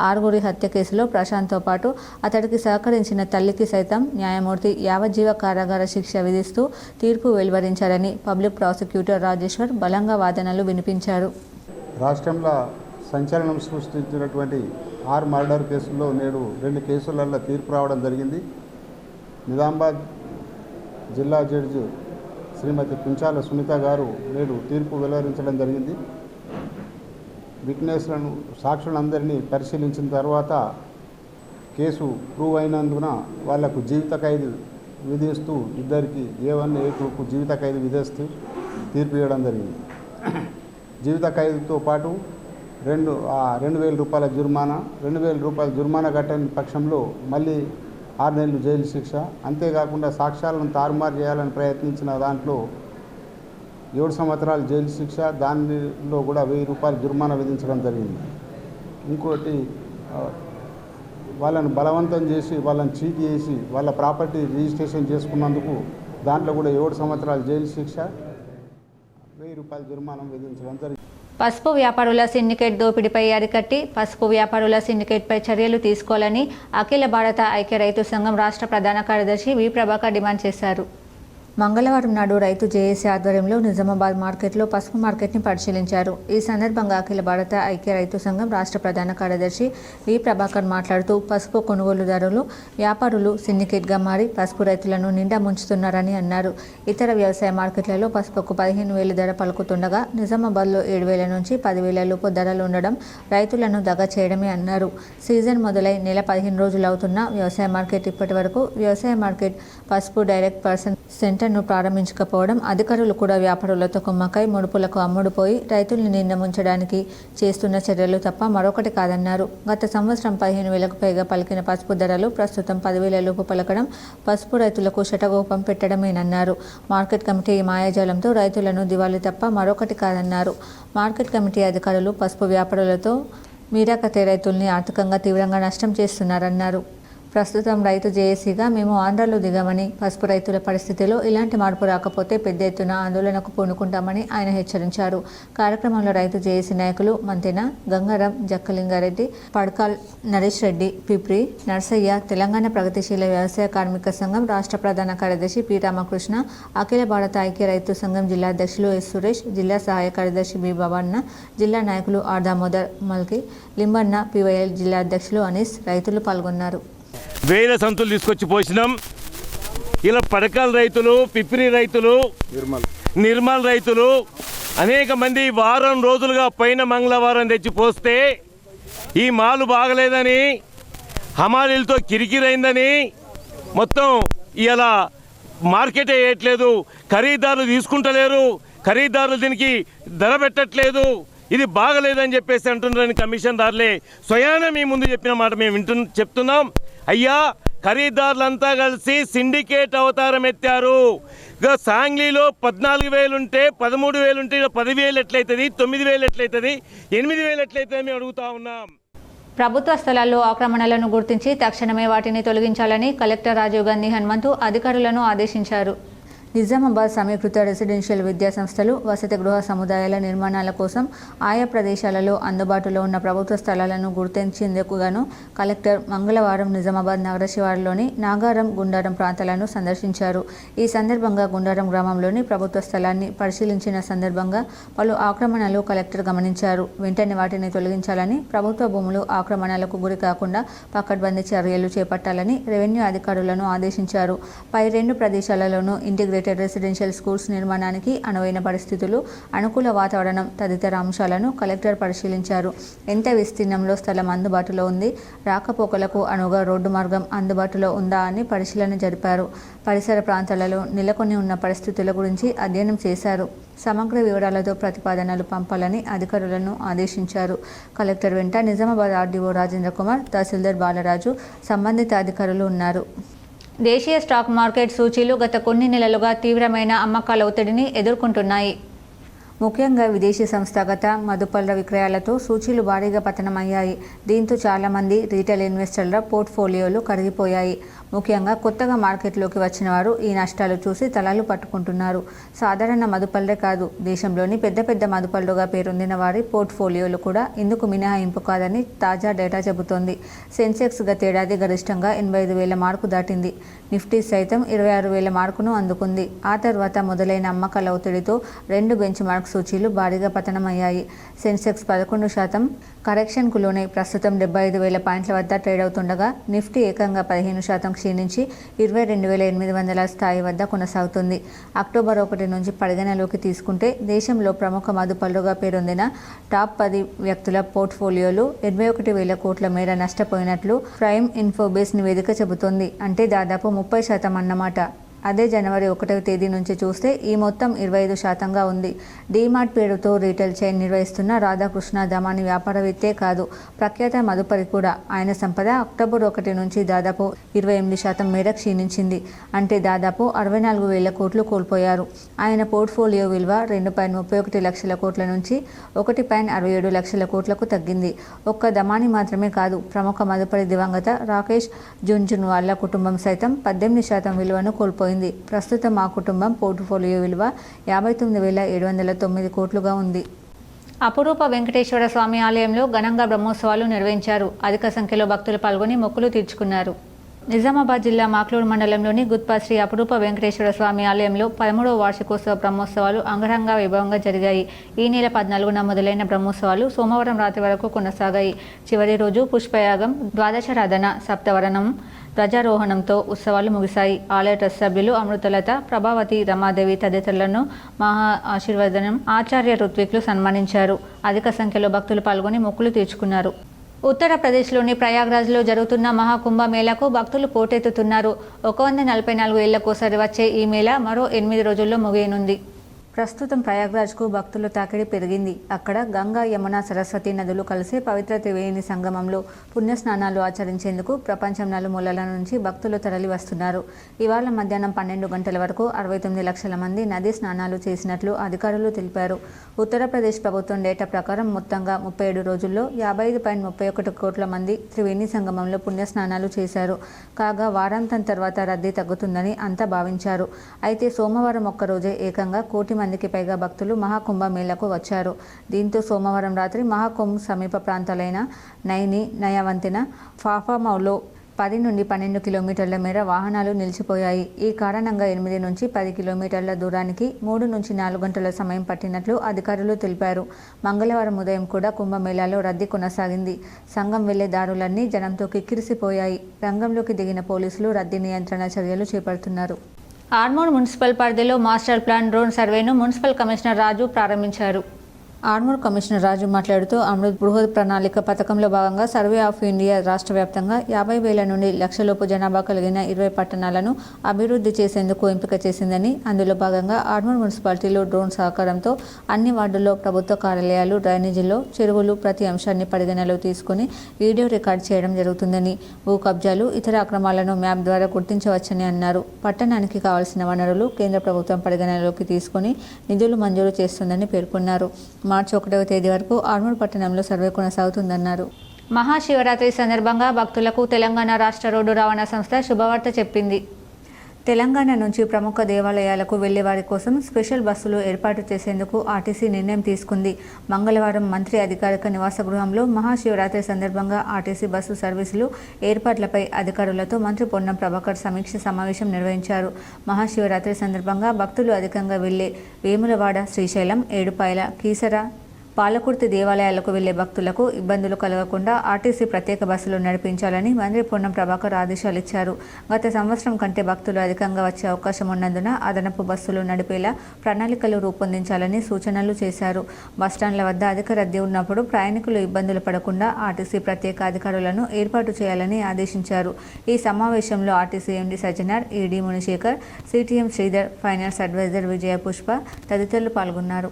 Speaker 1: 6గురి హత్య కేసులో ప్రశాంత్తో పాటు అతడికి సహకరించిన తల్లికి సైతం న్యాయమూర్తి యావజ్జీవ కారాగార శిక్ష విధిస్తూ తీర్పు వెలువరించారని పబ్లిక్ ప్రాసిక్యూటర్ రాజేశ్వర్ బలంగా వాదనలు వినిపించారు.
Speaker 7: రాష్ట్రంలో సంచలనం సృష్టించినటువంటి 6 మర్డర్ కేసుల్లో నేడు 2 కేసులలో తీర్పు రావడం జరిగింది. నిజామాబాద్ జిల్లా జడ్జి శ్రీమతి కుంచాల సునీత గారు నేడు తీర్పు వెలువరించడం జరిగింది. విట్నెస్లను, సాక్షులందరినీ పరిశీలించిన తర్వాత కేసు ప్రూవ్ అయినందున వాళ్లకు జీవిత ఖైదు విధిస్తూ ఇద్దరికి A1, A2కు జీవిత ఖైదు విధిస్తూ తీర్పు ఇవ్వడం జరిగింది. జీవిత ఖైదుతో పాటు 2,000 రూపాయల జుర్మానా, 2,000 రూపాయల జుర్మానా కట్టని పక్షంలో మళ్ళీ 6 నెలలు జైలు శిక్ష. అంతేకాకుండా సాక్ష్యాలను తారుమారు చేయాలని ప్రయత్నించిన దాంట్లో 7 సంవత్సరాలు జైలు శిక్ష, దానిలో కూడా 1,000 రూపాయల జుర్మానా విధించడం జరిగింది. ఇంకోటి వాళ్ళను బలవంతం చేసి, వాళ్ళని చీట్ చేసి వాళ్ళ ప్రాపర్టీ రిజిస్ట్రేషన్ చేసుకున్నందుకు దాంట్లో కూడా 7 సంవత్సరాలు జైలు శిక్ష, 1,000 రూపాయల జుర్మానా విధించడం జరిగింది.
Speaker 1: పసుపు వ్యాపారుల సిండికేట్ దోపిడీపై అరికట్టి పసుపు వ్యాపారుల సిండికేట్పై చర్యలు తీసుకోవాలని అఖిల భారత ఐక్య రైతు సంఘం రాష్ట్ర ప్రధాన కార్యదర్శి వి ప్రభాకర్ డిమాండ్ చేశారు. మంగళవారం నాడు రైతు జేఏసీ ఆధ్వర్యంలో నిజామాబాద్ మార్కెట్లో పసుపు మార్కెట్ని పరిశీలించారు. ఈ సందర్భంగా అఖిల భారత ఐక్య రైతు సంఘం రాష్ట్ర ప్రధాన కార్యదర్శి వి ప్రభాకర్ మాట్లాడుతూ పసుపు కొనుగోలుదారులు, వ్యాపారులు సిండికేట్గా మారి పసుపు రైతులను నిండా ముంచుతున్నారని అన్నారు. ఇతర వ్యవసాయ మార్కెట్లలో పసుపుకు 15,000 ధర పలుకుతుండగా నిజామాబాద్లో 7,000 నుంచి 10,000 లోపు ధరలు ఉండడం రైతులను దగా చేయడమే అన్నారు. సీజన్ మొదలై నెల 15 రోజులు అవుతున్న వ్యవసాయ మార్కెట్ ఇప్పటి వరకు వ్యవసాయ మార్కెట్ పసుపు డైరెక్ట్ పర్సన్ సెంటర్ సెంటర్ను ప్రారంభించకపోవడం, అధికారులు కూడా వ్యాపారులతో కుమ్మక్కై ముడుపులకు అమ్ముడుపోయి రైతుల్ని నిందముంచడానికి చేస్తున్న చర్యలు తప్ప మరొకటి కాదన్నారు. గత సంవత్సరం 15,000కు పైగా పలికిన పసుపు ధరలు ప్రస్తుతం 10,000 లోపు పలకడం పసుపు రైతులకు శటగోపం పెట్టడమేనన్నారు. మార్కెట్ కమిటీ మాయాజాలంతో రైతులను దివాళీ తప్ప మరొకటి కాదన్నారు. మార్కెట్ కమిటీ అధికారులు పసుపు వ్యాపారులతో మీరాకతే రైతుల్ని ఆర్థికంగా తీవ్రంగా నష్టం చేస్తున్నారన్నారు. ప్రస్తుతం రైతు జేఏసీగా మేము ఆంధ్రలో దిగామని, పసుపు రైతుల పరిస్థితిలో ఇలాంటి మార్పు రాకపోతే పెద్ద ఎత్తున ఆందోళనకు పూనుకుంటామని ఆయన హెచ్చరించారు. కార్యక్రమంలో రైతు జేఏసీ నాయకులు మంతెన గంగారం, జక్కలింగారెడ్డి, పడకాల్ నరేష్ రెడ్డి, పిప్రి నర్సయ్య, తెలంగాణ ప్రగతిశీల వ్యవసాయ కార్మిక సంఘం రాష్ట్ర ప్రధాన కార్యదర్శి పి రామకృష్ణ, అఖిల భారత ఐక్య రైతు సంఘం జిల్లా అధ్యక్షులు ఎస్ సురేష్, జిల్లా సహాయ కార్యదర్శి బి భవన్న, జిల్లా నాయకులు are Damodar, Malki, Limbanna, PYL జిల్లా అధ్యక్షులు అనీస్ రైతులు పాల్గొన్నారు.
Speaker 8: వేల సంతులు తీసుకొచ్చి పోసినాం. ఇలా పడకల రైతులు, పిప్రి రైతులు, నిర్మల్ రైతులు అనేక మంది వారం రోజులుగా పైన మంగళవారం తెచ్చి పోస్తే ఈ మాలు బాగలేదని, హమాలీలతో కిరికిరైందని మొత్తం ఇలా మార్కెట్ వేయట్లేదు, ఖరీదారులు తీసుకుంటలేరు, ఖరీదారులు దీనికి ధర పెట్టట్లేదు, ఇది బాగలేదని చెప్పేసి అంటున్నారని కమిషన్దారులే స్వయాన మీ ముందు చెప్పిన మాట మేము చెప్తున్నాం. అయ్యా, ఖరీదారులంతా కలిసి సిండికేట్ అవతారం ఎత్తారు. ఇక సాంగ్లీలో 14,000 ఉంటే 13,000 ఉంటే 10,000 ఎట్లయితుంది, 9,000 ఎట్లయితుంది, 8,000 ఎట్లయితుంది మేము అడుగుతా ఉన్నాం.
Speaker 1: ప్రభుత్వ స్థలాల్లో ఆక్రమణలను గుర్తించి తక్షణమే వాటిని తొలగించాలని కలెక్టర్ రాజీవ్ గాంధీ హనుమంతు అధికారులను ఆదేశించారు. నిజామాబాద్ సమీకృత రెసిడెన్షియల్ విద్యా సంస్థలు వసతి గృహ సముదాయాల నిర్మాణాల కోసం ఆయా ప్రదేశాలలో అందుబాటులో ఉన్న ప్రభుత్వ స్థలాలను గుర్తించేందుకు గాను కలెక్టర్ మంగళవారం నిజామాబాద్ నగర శివారులోని నాగారం, గుండారం ప్రాంతాలను సందర్శించారు. ఈ సందర్భంగా గుండారం గ్రామంలోని ప్రభుత్వ స్థలాన్ని పరిశీలించిన సందర్భంగా పలు ఆక్రమణలు కలెక్టర్ గమనించారు. వెంటనే వాటిని తొలగించాలని, ప్రభుత్వ భూములు ఆక్రమణలకు గురి కాకుండా పకడ్బందీ చర్యలు చేపట్టాలని రెవెన్యూ అధికారులను ఆదేశించారు. పై రెండు ప్రదేశాలలోనూ ఇంటిగ్రేటెడ్ రెసిడెన్షియల్ స్కూల్స్ నిర్మాణానికి అనువైన పరిస్థితులు, అనుకూల వాతావరణం తదితర అంశాలను కలెక్టర్ పరిశీలించారు. ఎంత విస్తీర్ణంలో స్థలం అందుబాటులో ఉంది, రాకపోకలకు అనువుగా రోడ్డు మార్గం అందుబాటులో ఉందా అని పరిశీలన జరిపారు. పరిసర ప్రాంతాలలో నెలకొని ఉన్న పరిస్థితుల గురించి అధ్యయనం చేశారు. సమగ్ర వివరాలతో ప్రతిపాదనలు పంపాలని అధికారులను ఆదేశించారు. కలెక్టర్ వెంట నిజామాబాద్ ఆర్డీఓ రాజేంద్ర కుమార్, తహసీల్దార్ బాలరాజు, సంబంధిత అధికారులు ఉన్నారు. దేశీయ స్టాక్ మార్కెట్ సూచీలు గత కొన్ని నెలలుగా తీవ్రమైన అమ్మకాల ఒత్తిడిని ఎదుర్కొంటున్నాయి. ముఖ్యంగా విదేశీ సంస్థాగత మదుపళ్ల విక్రయాలతో సూచీలు భారీగా పతనమయ్యాయి. దీంతో చాలామంది రీటైల్ ఇన్వెస్టర్ల పోర్ట్ఫోలియోలు కరిగిపోయాయి. ముఖ్యంగా కొత్తగా మార్కెట్లోకి వచ్చిన వారు ఈ నష్టాలు చూసి తలలు పట్టుకుంటున్నారు. సాధారణ మదుపళ్లే కాదు, దేశంలోని పెద్ద పెద్ద మదుపళ్లుగా పేరొందిన వారి పోర్ట్ఫోలియోలు కూడా ఇందుకు మినహాయింపు కాదని తాజా డేటా చెబుతోంది. సెన్సెక్స్ గతేడాది గరిష్టంగా 85,000 మార్కు దాటింది. నిఫ్టీ సైతం 26,000 మార్కును అందుకుంది. ఆ తర్వాత మొదలైన అమ్మకాల ఒత్తిడితో రెండు బెంచ్ మార్క్ సూచీలు భారీగా పతనమయ్యాయి. సెన్సెక్స్ 11% కరెక్షన్కు లోనై ప్రస్తుతం 75,000 పాయింట్ల వద్ద ట్రేడ్ అవుతుండగా, నిఫ్టీ ఏకంగా 15% క్షీణించి 22,800 స్థాయి వద్ద కొనసాగుతుంది. అక్టోబర్ 1 నుంచి పరిగణలోకి తీసుకుంటే దేశంలో ప్రముఖ మదుపళ్లుగా పేరొందిన టాప్ 10 వ్యక్తుల పోర్ట్ఫోలియోలు 81,000 కోట్ల మేర నష్టపోయినట్లు ప్రైమ్ ఇన్ఫోబేస్ నివేదిక చెబుతోంది. అంటే దాదాపు 30% అన్నమాట. అదే జనవరి 1వ తేదీ నుంచి చూస్తే ఈ మొత్తం 25%గా ఉంది. డీమార్ట్ పేరుతో రీటైల్ చైన్ నిర్వహిస్తున్న రాధాకృష్ణ దమాని వ్యాపారవేత్తే కాదు, ప్రఖ్యాత మదుపరి కూడా. ఆయన సంపద అక్టోబర్ 1 నుంచి దాదాపు 28% మేర క్షీణించింది. అంటే దాదాపు 64,000 కోట్లు కోల్పోయారు. ఆయన పోర్ట్ఫోలియో విలువ 2.31 లక్షల కోట్ల నుంచి 1.67 లక్షల కోట్లకు తగ్గింది. ఒక్క దమాని మాత్రమే కాదు, ప్రముఖ మదుపరి దివంగత రాకేష్ జున్జున్వాలా కుటుంబం సైతం 18% విలువను కోల్పోయింది. ప్రస్తుతం ఆ కుటుంబం పోర్ట్ఫోలియో విలువ 59,709 కోట్లుగా ఉంది. అపురూప వెంకటేశ్వర స్వామి ఆలయంలో ఘనంగా బ్రహ్మోత్సవాలు నిర్వహించారు. అధిక సంఖ్యలో భక్తులు పాల్గొని మొక్కులు తీర్చుకున్నారు. నిజామాబాద్ జిల్లా మాక్లూరు మండలంలోని గుత్పా శ్రీ అపురూప వెంకటేశ్వర స్వామి ఆలయంలో 13వ వార్షికోత్సవ బ్రహ్మోత్సవాలు అంగరంగ వైభవంగా జరిగాయి. ఈ నెల 14న మొదలైన బ్రహ్మోత్సవాలు సోమవారం రాత్రి వరకు కొనసాగాయి. చివరి రోజు పుష్పయాగం, ద్వాదశారాధన, సప్తవరణం, ధ్వజారోహణంతో ఉత్సవాలు ముగిశాయి. ఆలయ ట్రస్ట్ సభ్యులు అమృతలత, ప్రభావతి, రమాదేవి తదితరులను మహా ఆశీర్వదనం ఆచార్య ఋత్విక్లు సన్మానించారు. అధిక సంఖ్యలో భక్తులు పాల్గొని మొక్కులు తీర్చుకున్నారు. ఉత్తరప్రదేశ్లోని ప్రయాగ్రాజ్లో జరుగుతున్న మహాకుంభమేళాకు భక్తులు పోటెత్తుతున్నారు. 144 ఏళ్లకోసారి వచ్చే ఈ మేళా మరో 8 రోజుల్లో ముగియనుంది. ప్రస్తుతం ప్రయాగ్రాజ్కు భక్తుల తాకిడి పెరిగింది. అక్కడ గంగా, యమున, సరస్వతి నదులు కలిసే పవిత్ర త్రివేణి సంగమంలో పుణ్యస్నానాలు ఆచరించేందుకు ప్రపంచం నలుమూలల నుంచి భక్తులు తరలి వస్తున్నారు. ఇవాళ మధ్యాహ్నం 12 గంటల వరకు 69 లక్షల మంది నదీ స్నానాలు చేసినట్లు అధికారులు తెలిపారు. ఉత్తరప్రదేశ్ ప్రభుత్వం డేటా ప్రకారం మొత్తంగా 37 రోజుల్లో 55.31 కోట్ల మంది త్రివేణి సంగమంలో పుణ్యస్నానాలు చేశారు. కాగా వారాంతం తర్వాత రద్దీ తగ్గుతుందని అంతా భావించారు. అయితే సోమవారం ఒక్కరోజే ఏకంగా 1 కోటి మందికి పైగా భక్తులు మహాకుంభమేళాకు వచ్చారు. దీంతో సోమవారం రాత్రి మహాకుంభ్ సమీప ప్రాంతాలైన నైని, నయావంతిన, ఫాఫామౌలో 10 నుండి 12 కిలోమీటర్ల మేర వాహనాలు నిలిచిపోయాయి. ఈ కారణంగా 8 నుంచి 10 కిలోమీటర్ల దూరానికి 3 నుంచి 4 గంటల సమయం పట్టినట్లు అధికారులు తెలిపారు. మంగళవారం ఉదయం కూడా కుంభమేళాలో రద్దీ కొనసాగింది. సంఘం వెళ్లే దారులన్నీ జనంతో కిక్కిరిసిపోయాయి. రంగంలోకి దిగిన పోలీసులు రద్దీ నియంత్రణ చర్యలు చేపడుతున్నారు. ఆర్మూర్ మున్సిపల్ పరిధిలో మాస్టర్ ప్లాన్ డ్రోన్ సర్వేను మున్సిపల్ కమిషనర్ రాజు ప్రారంభించారు. ఆర్మూర్ కమిషనర్ రాజు మాట్లాడుతూ అమృత్ బృహత్ ప్రణాళిక పథకంలో భాగంగా సర్వే ఆఫ్ ఇండియా రాష్ట్ర వ్యాప్తంగా 50,000 నుండి 1,00,000 లోపు జనాభా కలిగిన 20 పట్టణాలను అభివృద్ధి చేసేందుకు ఎంపిక చేసిందని, అందులో భాగంగా ఆర్మూర్ మున్సిపాలిటీలో డ్రోన్ సహకారంతో అన్ని వార్డుల్లో ప్రభుత్వ కార్యాలయాలు, డ్రైనేజీల్లో, చెరువులు ప్రతి అంశాన్ని పరిగణలో తీసుకుని వీడియో రికార్డ్ చేయడం జరుగుతుందని, భూ కబ్జాలు, ఇతర అక్రమాలను మ్యాప్ ద్వారా గుర్తించవచ్చని అన్నారు. పట్టణానికి కావాల్సిన వనరులు కేంద్ర ప్రభుత్వం పరిగణలోకి తీసుకుని నిధులు మంజూరు చేస్తుందని పేర్కొన్నారు. మార్చి 1వ తేదీ వరకు ఆర్మూర్ పట్టణంలో సర్వే కొనసాగుతుందన్నారు. మహాశివరాత్రి సందర్భంగా భక్తులకు తెలంగాణ రాష్ట్ర రోడ్డు రవాణా సంస్థ శుభవార్త చెప్పింది. తెలంగాణ నుంచి ప్రముఖ దేవాలయాలకు వెళ్లే వారి కోసం స్పెషల్ బస్సులు ఏర్పాటు చేసేందుకు ఆర్టీసీ నిర్ణయం తీసుకుంది. మంగళవారం మంత్రి అధికారిక నివాస గృహంలో మహాశివరాత్రి సందర్భంగా ఆర్టీసీ బస్సు సర్వీసులు ఏర్పాట్లపై అధికారులతో మంత్రి పొన్నం ప్రభాకర్ సమీక్ష సమావేశం నిర్వహించారు. మహాశివరాత్రి సందర్భంగా భక్తులు అధికంగా వెళ్లే వేములవాడ, శ్రీశైలం, ఏడుపాయల, కీసర, పాలకుర్తి దేవాలయాలకు వెళ్లే భక్తులకు ఇబ్బందులు కలగకుండా ఆర్టీసీ ప్రత్యేక బస్సులు నడిపించాలని మంత్రి పొన్నం ప్రభాకర్ ఆదేశాలు ఇచ్చారు. గత సంవత్సరం కంటే భక్తులు అధికంగా వచ్చే అవకాశం ఉన్నందున అదనపు బస్సులు నడిపేలా ప్రణాళికలు రూపొందించాలని సూచనలు చేశారు. బస్టాండ్ల వద్ద అధిక రద్దీ ఉన్నప్పుడు ప్రయాణికులు ఇబ్బందులు పడకుండా ఆర్టీసీ ప్రత్యేక అధికారులను ఏర్పాటు చేయాలని ఆదేశించారు. ఈ సమావేశంలో RTC MD Sajjanar, ED Munishekar, CTM Sridhar, finance advisor Vijaya Pushpa తదితరులు పాల్గొన్నారు.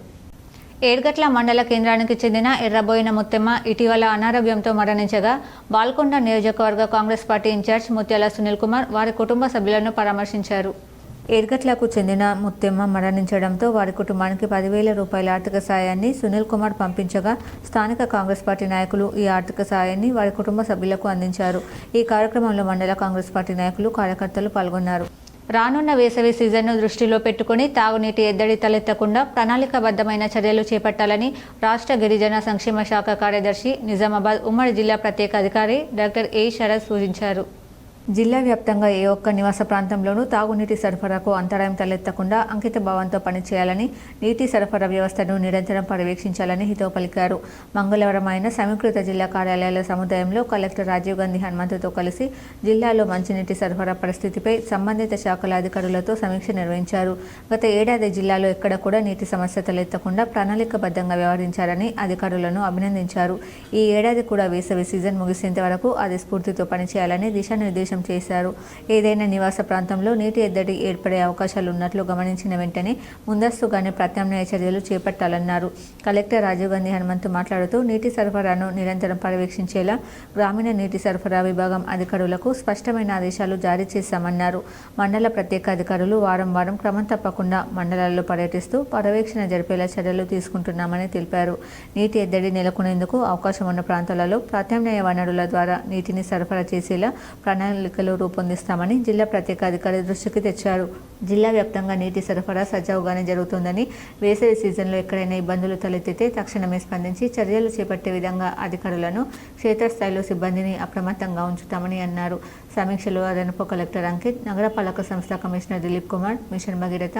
Speaker 1: ఏడ్గట్ల మండల కేంద్రానికి చెందిన ఎర్రబోయిన ముత్తెమ్మ ఇటీవల అనారోగ్యంతో మరణించగా బాల్కొండ నియోజకవర్గ కాంగ్రెస్ పార్టీ ఇన్ఛార్జ్ ముత్యాల సునీల్ కుమార్ వారి కుటుంబ సభ్యులను పరామర్శించారు. ఏడ్గట్లకు చెందిన ముత్తెమ్మ మరణించడంతో వారి కుటుంబానికి 10,000 రూపాయల ఆర్థిక సాయాన్ని సునీల్ కుమార్ పంపించగా స్థానిక కాంగ్రెస్ పార్టీ నాయకులు ఈ ఆర్థిక సాయాన్ని వారి కుటుంబ సభ్యులకు అందించారు. ఈ కార్యక్రమంలో మండల కాంగ్రెస్ పార్టీ నాయకులు, కార్యకర్తలు పాల్గొన్నారు. రానున్న వేసవి సీజన్ను దృష్టిలో పెట్టుకుని తాగునీటి ఎద్దడి తలెత్తకుండా ప్రణాళికాబద్ధమైన చర్యలు చేపట్టాలని రాష్ట్ర గిరిజన సంక్షేమ శాఖ కార్యదర్శి, నిజామాబాద్ ఉమ్మడి జిల్లా ప్రత్యేక అధికారి డాక్టర్ ఏ శరత్ సూచించారు. జిల్లా వ్యాప్తంగా ఏ ఒక్క నివాస ప్రాంతంలోనూ తాగునీటి సరఫరాకు అంతరాయం తలెత్తకుండా అంకిత భావంతో పనిచేయాలని, నీటి సరఫరా వ్యవస్థను నిరంతరం పర్యవేక్షించాలని హితవు పలికారు. మంగళవారం ఆయన సమీకృత జిల్లా కార్యాలయాల సముదాయంలో కలెక్టర్ రాజీవ్ గాంధీ హనుమంతుతో కలిసి జిల్లాలో మంచినీటి సరఫరా పరిస్థితిపై సంబంధిత శాఖల అధికారులతో సమీక్ష నిర్వహించారు. గత ఏడాది జిల్లాలో ఎక్కడ కూడా నీటి సమస్య తలెత్తకుండా ప్రణాళికబద్ధంగా వ్యవహరించారని అధికారులను అభినందించారు. ఈ ఏడాది కూడా వేసవి సీజన్ ముగిసేంత వరకు అది స్ఫూర్తితో పనిచేయాలని దిశానిర్దేశం చేశారు. ఏదైనా నివాస ప్రాంతంలో నీటి ఎద్దడి ఏర్పడే అవకాశాలు ఉన్నట్లు గమనించిన వెంటనే ముందస్తుగానే ప్రత్యామ్నాయ చర్యలు చేపట్టాలన్నారు. కలెక్టర్ రాజీవ్ గాంధీ హనుమంతు మాట్లాడుతూ నీటి సరఫరాను నిరంతరం పర్యవేక్షించేలా గ్రామీణ నీటి సరఫరా విభాగం అధికారులకు స్పష్టమైన ఆదేశాలు జారీ చేశామన్నారు. మండల ప్రత్యేక అధికారులు వారం వారం క్రమం తప్పకుండా మండలాల్లో పర్యటిస్తూ పర్యవేక్షణ జరిపేలా చర్యలు తీసుకుంటున్నామని తెలిపారు. నీటి ఎద్దడి నెలకొనేందుకు అవకాశం ఉన్న ప్రాంతాలలో ప్రత్యామ్నాయ వనరుల ద్వారా నీటిని సరఫరా చేసేలా ప్రణాళికలు రూపొందిస్తామని జిల్లా ప్రత్యేక అధికారి దృష్టికి తెచ్చారు. జిల్లా వ్యాప్తంగా నీటి సరఫరా సజావుగానే జరుగుతుందని, వేసవి సీజన్లో ఎక్కడైనా ఇబ్బందులు తలెత్తితే తక్షణమే స్పందించి చర్యలు చేపట్టే విధంగా అధికారులను, క్షేత్రస్థాయిలో సిబ్బందిని అప్రమత్తంగా ఉంచుతామని అన్నారు. సమీక్షలో అదనపు కలెక్టర్ అంకిత్, నగరపాలక సంస్థ commissioner Dilip Kumar, mission Bhagiratha,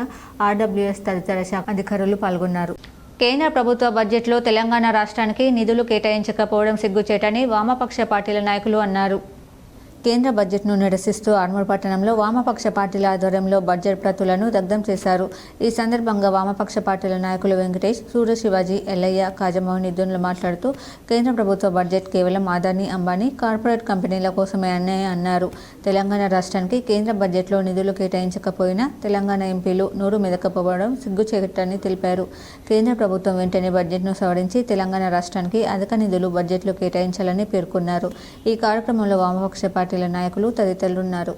Speaker 1: RWS తదితర శాఖ అధికారులు పాల్గొన్నారు. కేంద్ర ప్రభుత్వ బడ్జెట్లో తెలంగాణ రాష్ట్రానికి నిధులు కేటాయించకపోవడం సిగ్గుచేటని వామపక్ష పార్టీల నాయకులు అన్నారు. కేంద్ర బడ్జెట్ను నిరసిస్తూ ఆర్మూర్ పట్టణంలో వామపక్ష పార్టీల ఆధ్వర్యంలో బడ్జెట్ ప్రతులను దగ్ధం చేశారు. ఈ సందర్భంగా వామపక్ష పార్టీల నాయకులు వెంకటేష్, సూర్య శివాజీ, ఎల్లయ్య, కాజమోహన్ ఇద్దరులు మాట్లాడుతూ కేంద్ర ప్రభుత్వ బడ్జెట్ కేవలం అదానీ, అంబానీ కార్పొరేట్ కంపెనీల కోసమే అన్నారు. తెలంగాణ రాష్ట్రానికి కేంద్ర బడ్జెట్లో నిధులు కేటాయించకపోయినా తెలంగాణ ఎంపీలు నోరు మెదకపోవడం సిగ్గుచేటని తెలిపారు. కేంద్ర ప్రభుత్వం వెంటనే బడ్జెట్ను సవరించి తెలంగాణ రాష్ట్రానికి అధిక నిధులు బడ్జెట్లో కేటాయించాలని పేర్కొన్నారు. ఈ కార్యక్రమంలో వామపక్ష పార్టీల నాయకులు తదితరులున్నారు.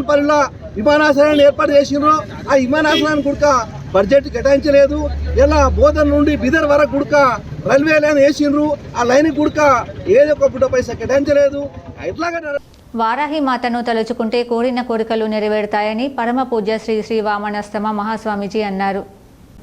Speaker 9: పనిలో విమానాశ్రయాన్ని ఏర్పాటు చేసిండ్రు. ఆ విమానాశ్రయాన్ని గుడక బడ్జెట్ కేటాయించలేదు. ఇలా బోధన్ నుండి బిదర్ వరకు గుడక రైల్వే లైన్ వేసిండ్రు. ఆ లైన్ గుడక ఏదో ఒక బుడ్డ పైసా కేటాయించలేదు. ఇట్లాగా
Speaker 1: వారాహి మాతను తలుచుకుంటే కోరిన కోరికలు నెరవేరుతాయని పరమ పూజ్య శ్రీ శ్రీ వామనస్తమ మహాస్వామీజీ అన్నారు.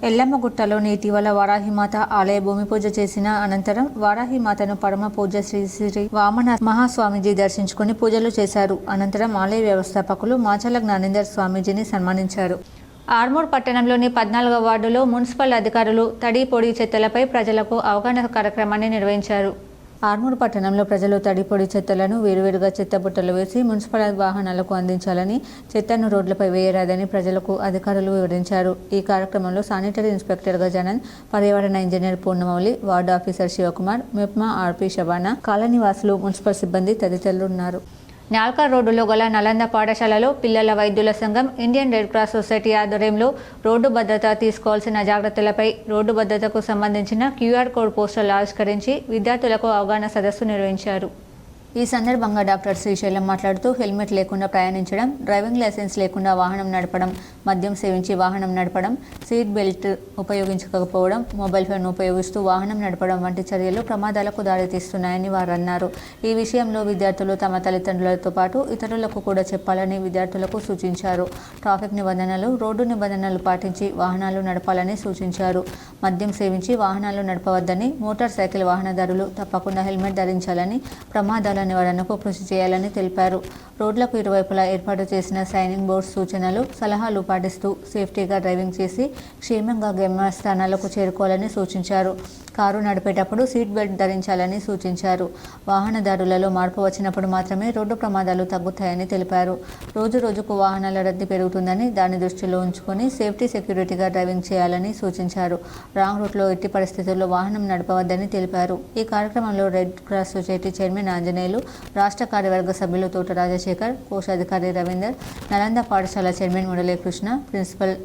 Speaker 1: ఎల్లమ్మగుట్టలోని ఇటీవల వారాహిమాత ఆలయ భూమి పూజ చేసిన అనంతరం వారాహిమాతను పరమ పూజ్య శ్రీ శ్రీ వామన మహాస్వామీజీ దర్శించుకుని పూజలు చేశారు. అనంతరం ఆలయ వ్యవస్థాపకులు మాచల జ్ఞానేందర్ స్వామీజీని సన్మానించారు. ఆర్మూర్ పట్టణంలోని 14వ వార్డులో మున్సిపల్ అధికారులు తడి పొడి చెత్తలపై ప్రజలకు అవగాహన కార్యక్రమాన్ని నిర్వహించారు. ఆర్మూర్ పట్టణంలో ప్రజలు తడి పొడి చెత్తలను వేరువేరుగా చెత్త బుట్టలు వేసి మున్సిపల్ వాహనాలకు అందించాలని, చెత్తను రోడ్లపై వేయరాదని ప్రజలకు అధికారులు వివరించారు. ఈ కార్యక్రమంలో శానిటరీ ఇన్స్పెక్టర్ గజానన్, పర్యావరణ engineer Purnamouli, ward officer Shivakumar, MEPMA RP Shabana, కాలనీవాసులు, మున్సిపల్ సిబ్బంది తదితరులు ఉన్నారు. నాల్కర్ రోడ్డులో గల నలంద పాఠశాలలో పిల్లల వైద్యుల సంఘం, ఇండియన్ రెడ్ క్రాస్ సొసైటీ ఆధ్వర్యంలో రోడ్డు భద్రత తీసుకోవాల్సిన జాగ్రత్తలపై రోడ్డు భద్రతకు సంబంధించిన QR కోడ్ పోస్టర్లు ఆవిష్కరించి విద్యార్థులకు అవగాహన సదస్సు నిర్వహించారు. ఈ సందర్భంగా డాక్టర్ శ్రీశైలం మాట్లాడుతూ హెల్మెట్ లేకుండా ప్రయాణించడం, డ్రైవింగ్ లైసెన్స్ లేకుండా వాహనం నడపడం, మద్యం సేవించి వాహనం నడపడం, సీట్ బెల్ట్ ఉపయోగించకపోవడం, మొబైల్ ఫోన్ ఉపయోగిస్తూ వాహనం నడపడం వంటి చర్యలు ప్రమాదాలకు దారితీస్తున్నాయని వారు అన్నారు. ఈ విషయంలో విద్యార్థులు తమ తల్లిదండ్రులతో పాటు ఇతరులకు కూడా చెప్పాలని విద్యార్థులకు సూచించారు. ట్రాఫిక్ నిబంధనలు, రోడ్డు నిబంధనలు పాటించి వాహనాలు నడపాలని సూచించారు. మద్యం సేవించి వాహనాలు నడపవద్దని, మోటార్ సైకిల్ వాహనదారులు తప్పకుండా హెల్మెట్ ధరించాలని, ప్రమాదాల నివారణకు కృషి చేయాలని తెలిపారు. రోడ్లకు ఇరువైపులా ఏర్పాటు చేసిన సైనింగ్ బోర్డ్స్ సూచనలు, సలహాలు పాటిస్తూ సేఫ్టీగా డ్రైవింగ్ చేసి క్షేమంగా గమ్యస్థానాలకు చేరుకోవాలని సూచించారు. కారు నడిపేటప్పుడు సీట్ బెల్ట్ ధరించాలని సూచించారు. వాహనదారులలో మార్పు వచ్చినప్పుడు మాత్రమే రోడ్డు ప్రమాదాలు తగ్గుతాయని తెలిపారు. రోజు రోజుకు వాహనాల రద్దీ పెరుగుతుందని దాన్ని దృష్టిలో ఉంచుకొని సెక్యూరిటీగా డ్రైవింగ్ చేయాలని సూచించారు. రాంగ్ రూట్లో ఎట్టి పరిస్థితుల్లో వాహనం నడపవద్దని తెలిపారు. ఈ కార్యక్రమంలో red cross society chairman Anjaneyulu, రాష్ట్ర కార్యవర్గ సభ్యులు తోట రాజశేఖర్, కోశాధికారి రవీందర్, నలంద పాఠశాల chairman Muralikrishna, principal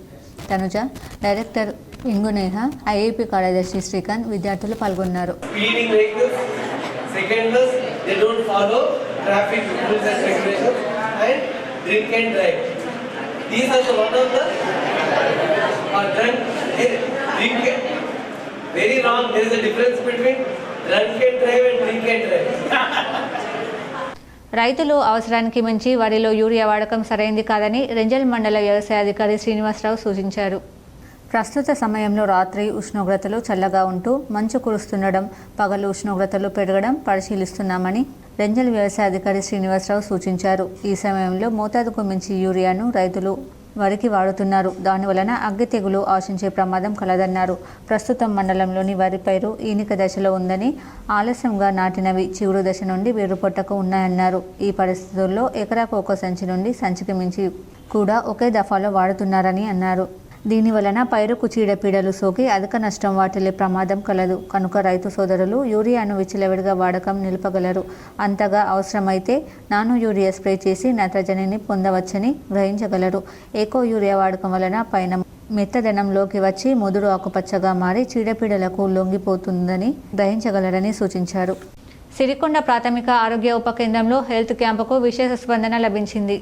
Speaker 1: Tanuja, director Inguneha, IIP కార్యదర్శి శ్రీకాంత్, విద్యార్థులు పాల్గొన్నారు.
Speaker 10: Very wrong. There is a difference between drunk and drive and drink and drive.
Speaker 1: రైతులు అవసరానికి మించి వరిలో యూరియా వాడకం సరైంది కాదని రెంజల్ మండల వ్యవసాయ అధికారి శ్రీనివాసరావు సూచించారు. ప్రస్తుత సమయంలో రాత్రి ఉష్ణోగ్రతలు చల్లగా ఉంటూ మంచు కురుస్తుండడం, పగలు ఉష్ణోగ్రతలు పెరగడం పరిశీలిస్తున్నామని రెంజల్ వ్యవసాయ అధికారి శ్రీనివాసరావు సూచించారు. ఈ సమయంలో మోతాదుకు మించి యూరియాను రైతులు వరికి వాడుతున్నారు. దానివలన అగ్గి తెగులు ఆశించే ప్రమాదం కలదన్నారు. ప్రస్తుతం మండలంలోని వరి పైరు ఈనిక దశలో ఉందని, ఆలస్యంగా నాటినవి చిగురు దశ నుండి వేరుపొట్టకు ఉన్నాయన్నారు. ఈ పరిస్థితుల్లో ఎకరాకు ఒక సంచి నుండి సంచికి మించి కూడా ఒకే దఫాలో వాడుతున్నారని అన్నారు. దీనివలన పైరుకు చీడపీడలు సోకి అధిక నష్టం వాటిల్లే ప్రమాదం కలదు. కనుక రైతు సోదరులు యూరియాను విచ్చలవిడిగా వాడకం నిలుపగలరు. అంతగా అవసరమైతే నానో యూరియా స్ప్రే చేసి నత్రజనిని పొందవచ్చని గ్రహించగలరు. ఏకో యూరియా వాడకం వలన పైన మెత్తదనంలోకి వచ్చి ముదురు ఆకుపచ్చగా మారి చీడపీడలకు లొంగిపోతుందని గ్రహించగలరని సూచించారు. సిరికొండ ప్రాథమిక ఆరోగ్య ఉప కేంద్రంలో హెల్త్ క్యాంపుకు విశేష స్పందన లభించింది.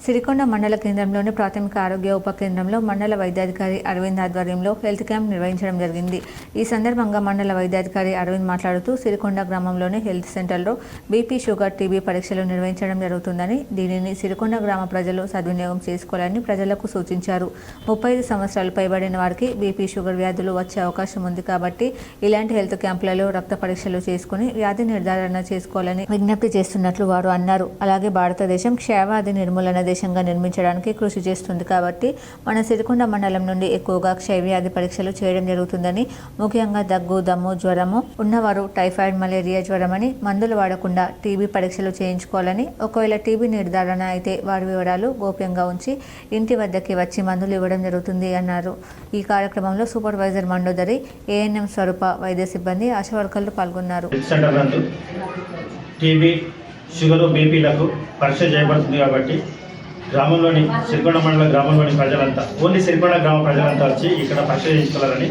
Speaker 1: సిరికొండ మండల కేంద్రంలోని ప్రాథమిక ఆరోగ్య ఉప కేంద్రంలో మండల వైద్యాధికారి అరవింద్ ఆధ్వర్యంలో హెల్త్ క్యాంప్ నిర్వహించడం జరిగింది. ఈ సందర్భంగా మండల వైద్యాధికారి అరవింద్ మాట్లాడుతూ సిరికొండ గ్రామంలోని హెల్త్ సెంటర్లో బీపీ, షుగర్, టీబీ పరీక్షలు నిర్వహించడం జరుగుతుందని, దీనిని సిరికొండ గ్రామ ప్రజలు సద్వినియోగం చేసుకోవాలని ప్రజలకు సూచించారు. 35 సంవత్సరాలు పైబడిన వారికి బీపీ, షుగర్ వ్యాధులు వచ్చే అవకాశం ఉంది కాబట్టి ఇలాంటి హెల్త్ క్యాంపులలో రక్త పరీక్షలు చేసుకుని వ్యాధి నిర్ధారణ చేసుకోవాలని విజ్ఞప్తి చేస్తున్నట్లు వారు అన్నారు. అలాగే భారతదేశం క్షయవ్యాధి నిర్మూలన ప్రదేశంగా నిర్మించడానికి కృషి చేస్తుంది కాబట్టి మన సిరికొండ మండలం నుండి ఎక్కువగా క్షయవ్యాధి పరీక్షలు చేయడం జరుగుతుందని, ముఖ్యంగా దగ్గు, దమ్ము, జ్వరము ఉన్నవారు టైఫాయిడ్, మలేరియా జ్వరమని మందులు వాడకుండా టీబీ పరీక్షలు చేయించుకోవాలని, ఒకవేళ టీబీ నిర్ధారణ అయితే వారి వివరాలు గోప్యంగా ఉంచి ఇంటి వద్దకి వచ్చి మందులు ఇవ్వడం జరుగుతుంది అన్నారు. ఈ కార్యక్రమంలో సూపర్వైజర్ మండోదరి, ఏఎన్ఎం స్వరూప, వైద్య సిబ్బంది, ఆశా వర్కర్లు పాల్గొన్నారు.
Speaker 11: టీబీ, షుగరు, బీపీలకు పరీక్ష చేయబడుతుంది కాబట్టి గ్రామంలోని సిరికొండ మండల గ్రామంలోని ప్రజలంతా, ఓన్లీ సిరికొండ గ్రామ ప్రజలంతా వచ్చి ఇక్కడ పరీక్ష చేయించుకోవాలని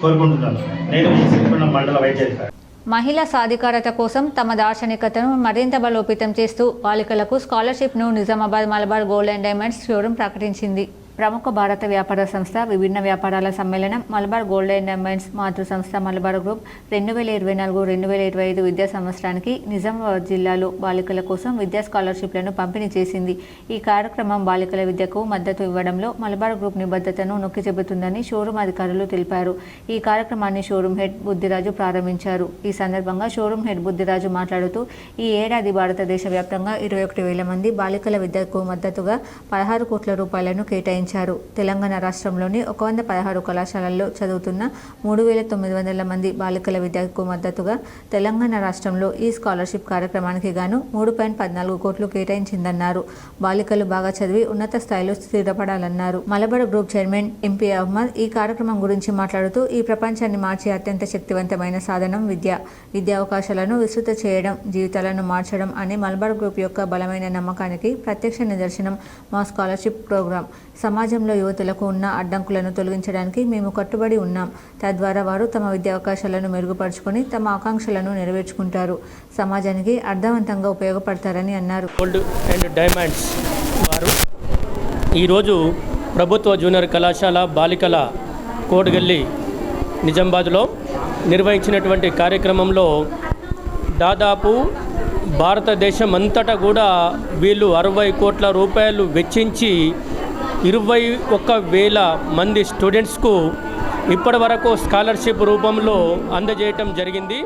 Speaker 11: కోరుకుంటున్నాను. నేను ఈ సిరికొండ మండల వైద్యాధికారి.
Speaker 1: మహిళా సాధికారత కోసం తమ దార్శనికతను మరింత బలోపేతం చేస్తూ బాలికలకు స్కాలర్షిప్ను Nizamabad Malabar gold and diamonds showroom ప్రకటించింది. ప్రముఖ భారత వ్యాపార సంస్థ విభిన్న వ్యాపారాల సమ్మేళనం మలబార్ గోల్డ్ అండ్ డైమండ్స్ మాతృ సంస్థ మలబార్ గ్రూప్ 2024-2025 విద్యా సంవత్సరానికి నిజామాబాద్ జిల్లాలో బాలికల కోసం విద్యా స్కాలర్షిప్లను పంపిణీ చేసింది. ఈ కార్యక్రమం బాలికల విద్యకు మద్దతు ఇవ్వడంలో మలబార్ గ్రూప్ నిబద్ధతను నొక్కి చెబుతుందని షోరూం అధికారులు తెలిపారు. ఈ కార్యక్రమాన్ని షోరూం హెడ్ బుద్ధిరాజు ప్రారంభించారు. ఈ సందర్భంగా షోరూం హెడ్ బుద్ధిరాజు మాట్లాడుతూ, ఈ ఏడాది భారతదేశ వ్యాప్తంగా 21,000 మంది బాలికల విద్యకు మద్దతుగా 16 కోట్ల రూపాయలను కేటాయించారు. తెలంగాణ రాష్ట్రంలోని 116 కళాశాలల్లో చదువుతున్న 3,900 మంది బాలికల విద్యకు మద్దతుగా తెలంగాణ రాష్ట్రంలో ఈ స్కాలర్షిప్ కార్యక్రమానికి గాను 3.14 కోట్లు కేటాయించిందన్నారు. బాలికలు బాగా చదివి ఉన్నత స్థాయిలో స్థిరపడాలన్నారు. Malabar group chairman MP Ahmed ఈ కార్యక్రమం గురించి మాట్లాడుతూ, ఈ ప్రపంచాన్ని మార్చే అత్యంత శక్తివంతమైన సాధనం విద్య. విద్యా అవకాశాలను విస్తృత చేయడం, జీవితాలను మార్చడం అనే మలబార్ గ్రూప్ యొక్క బలమైన నమ్మకానికి ప్రత్యక్ష నిదర్శనం మా స్కాలర్షిప్ ప్రోగ్రాం. సమాజంలో యువతులకు ఉన్న అడ్డంకులను తొలగించడానికి మేము కట్టుబడి ఉన్నాం. తద్వారా వారు తమ విద్యా అవకాశాలను మెరుగుపరుచుకొని తమ ఆకాంక్షలను నెరవేర్చుకుంటారు, సమాజానికి అర్థవంతంగా ఉపయోగపడతారని అన్నారు.
Speaker 12: గోల్డ్ అండ్ డైమండ్స్ వారు ఈరోజు ప్రభుత్వ జూనియర్ కళాశాల బాలికల కోటగల్లి నిజామాబాద్లో నిర్వహించినటువంటి కార్యక్రమంలో దాదాపు భారతదేశం అంతటా కూడా వీళ్ళు 60 కోట్ల రూపాయలు వెచ్చించి 21,000 మంది స్టూడెంట్స్కు ఇప్పటి వరకు స్కాలర్షిప్ రూపంలో అందజేయటం జరిగింది.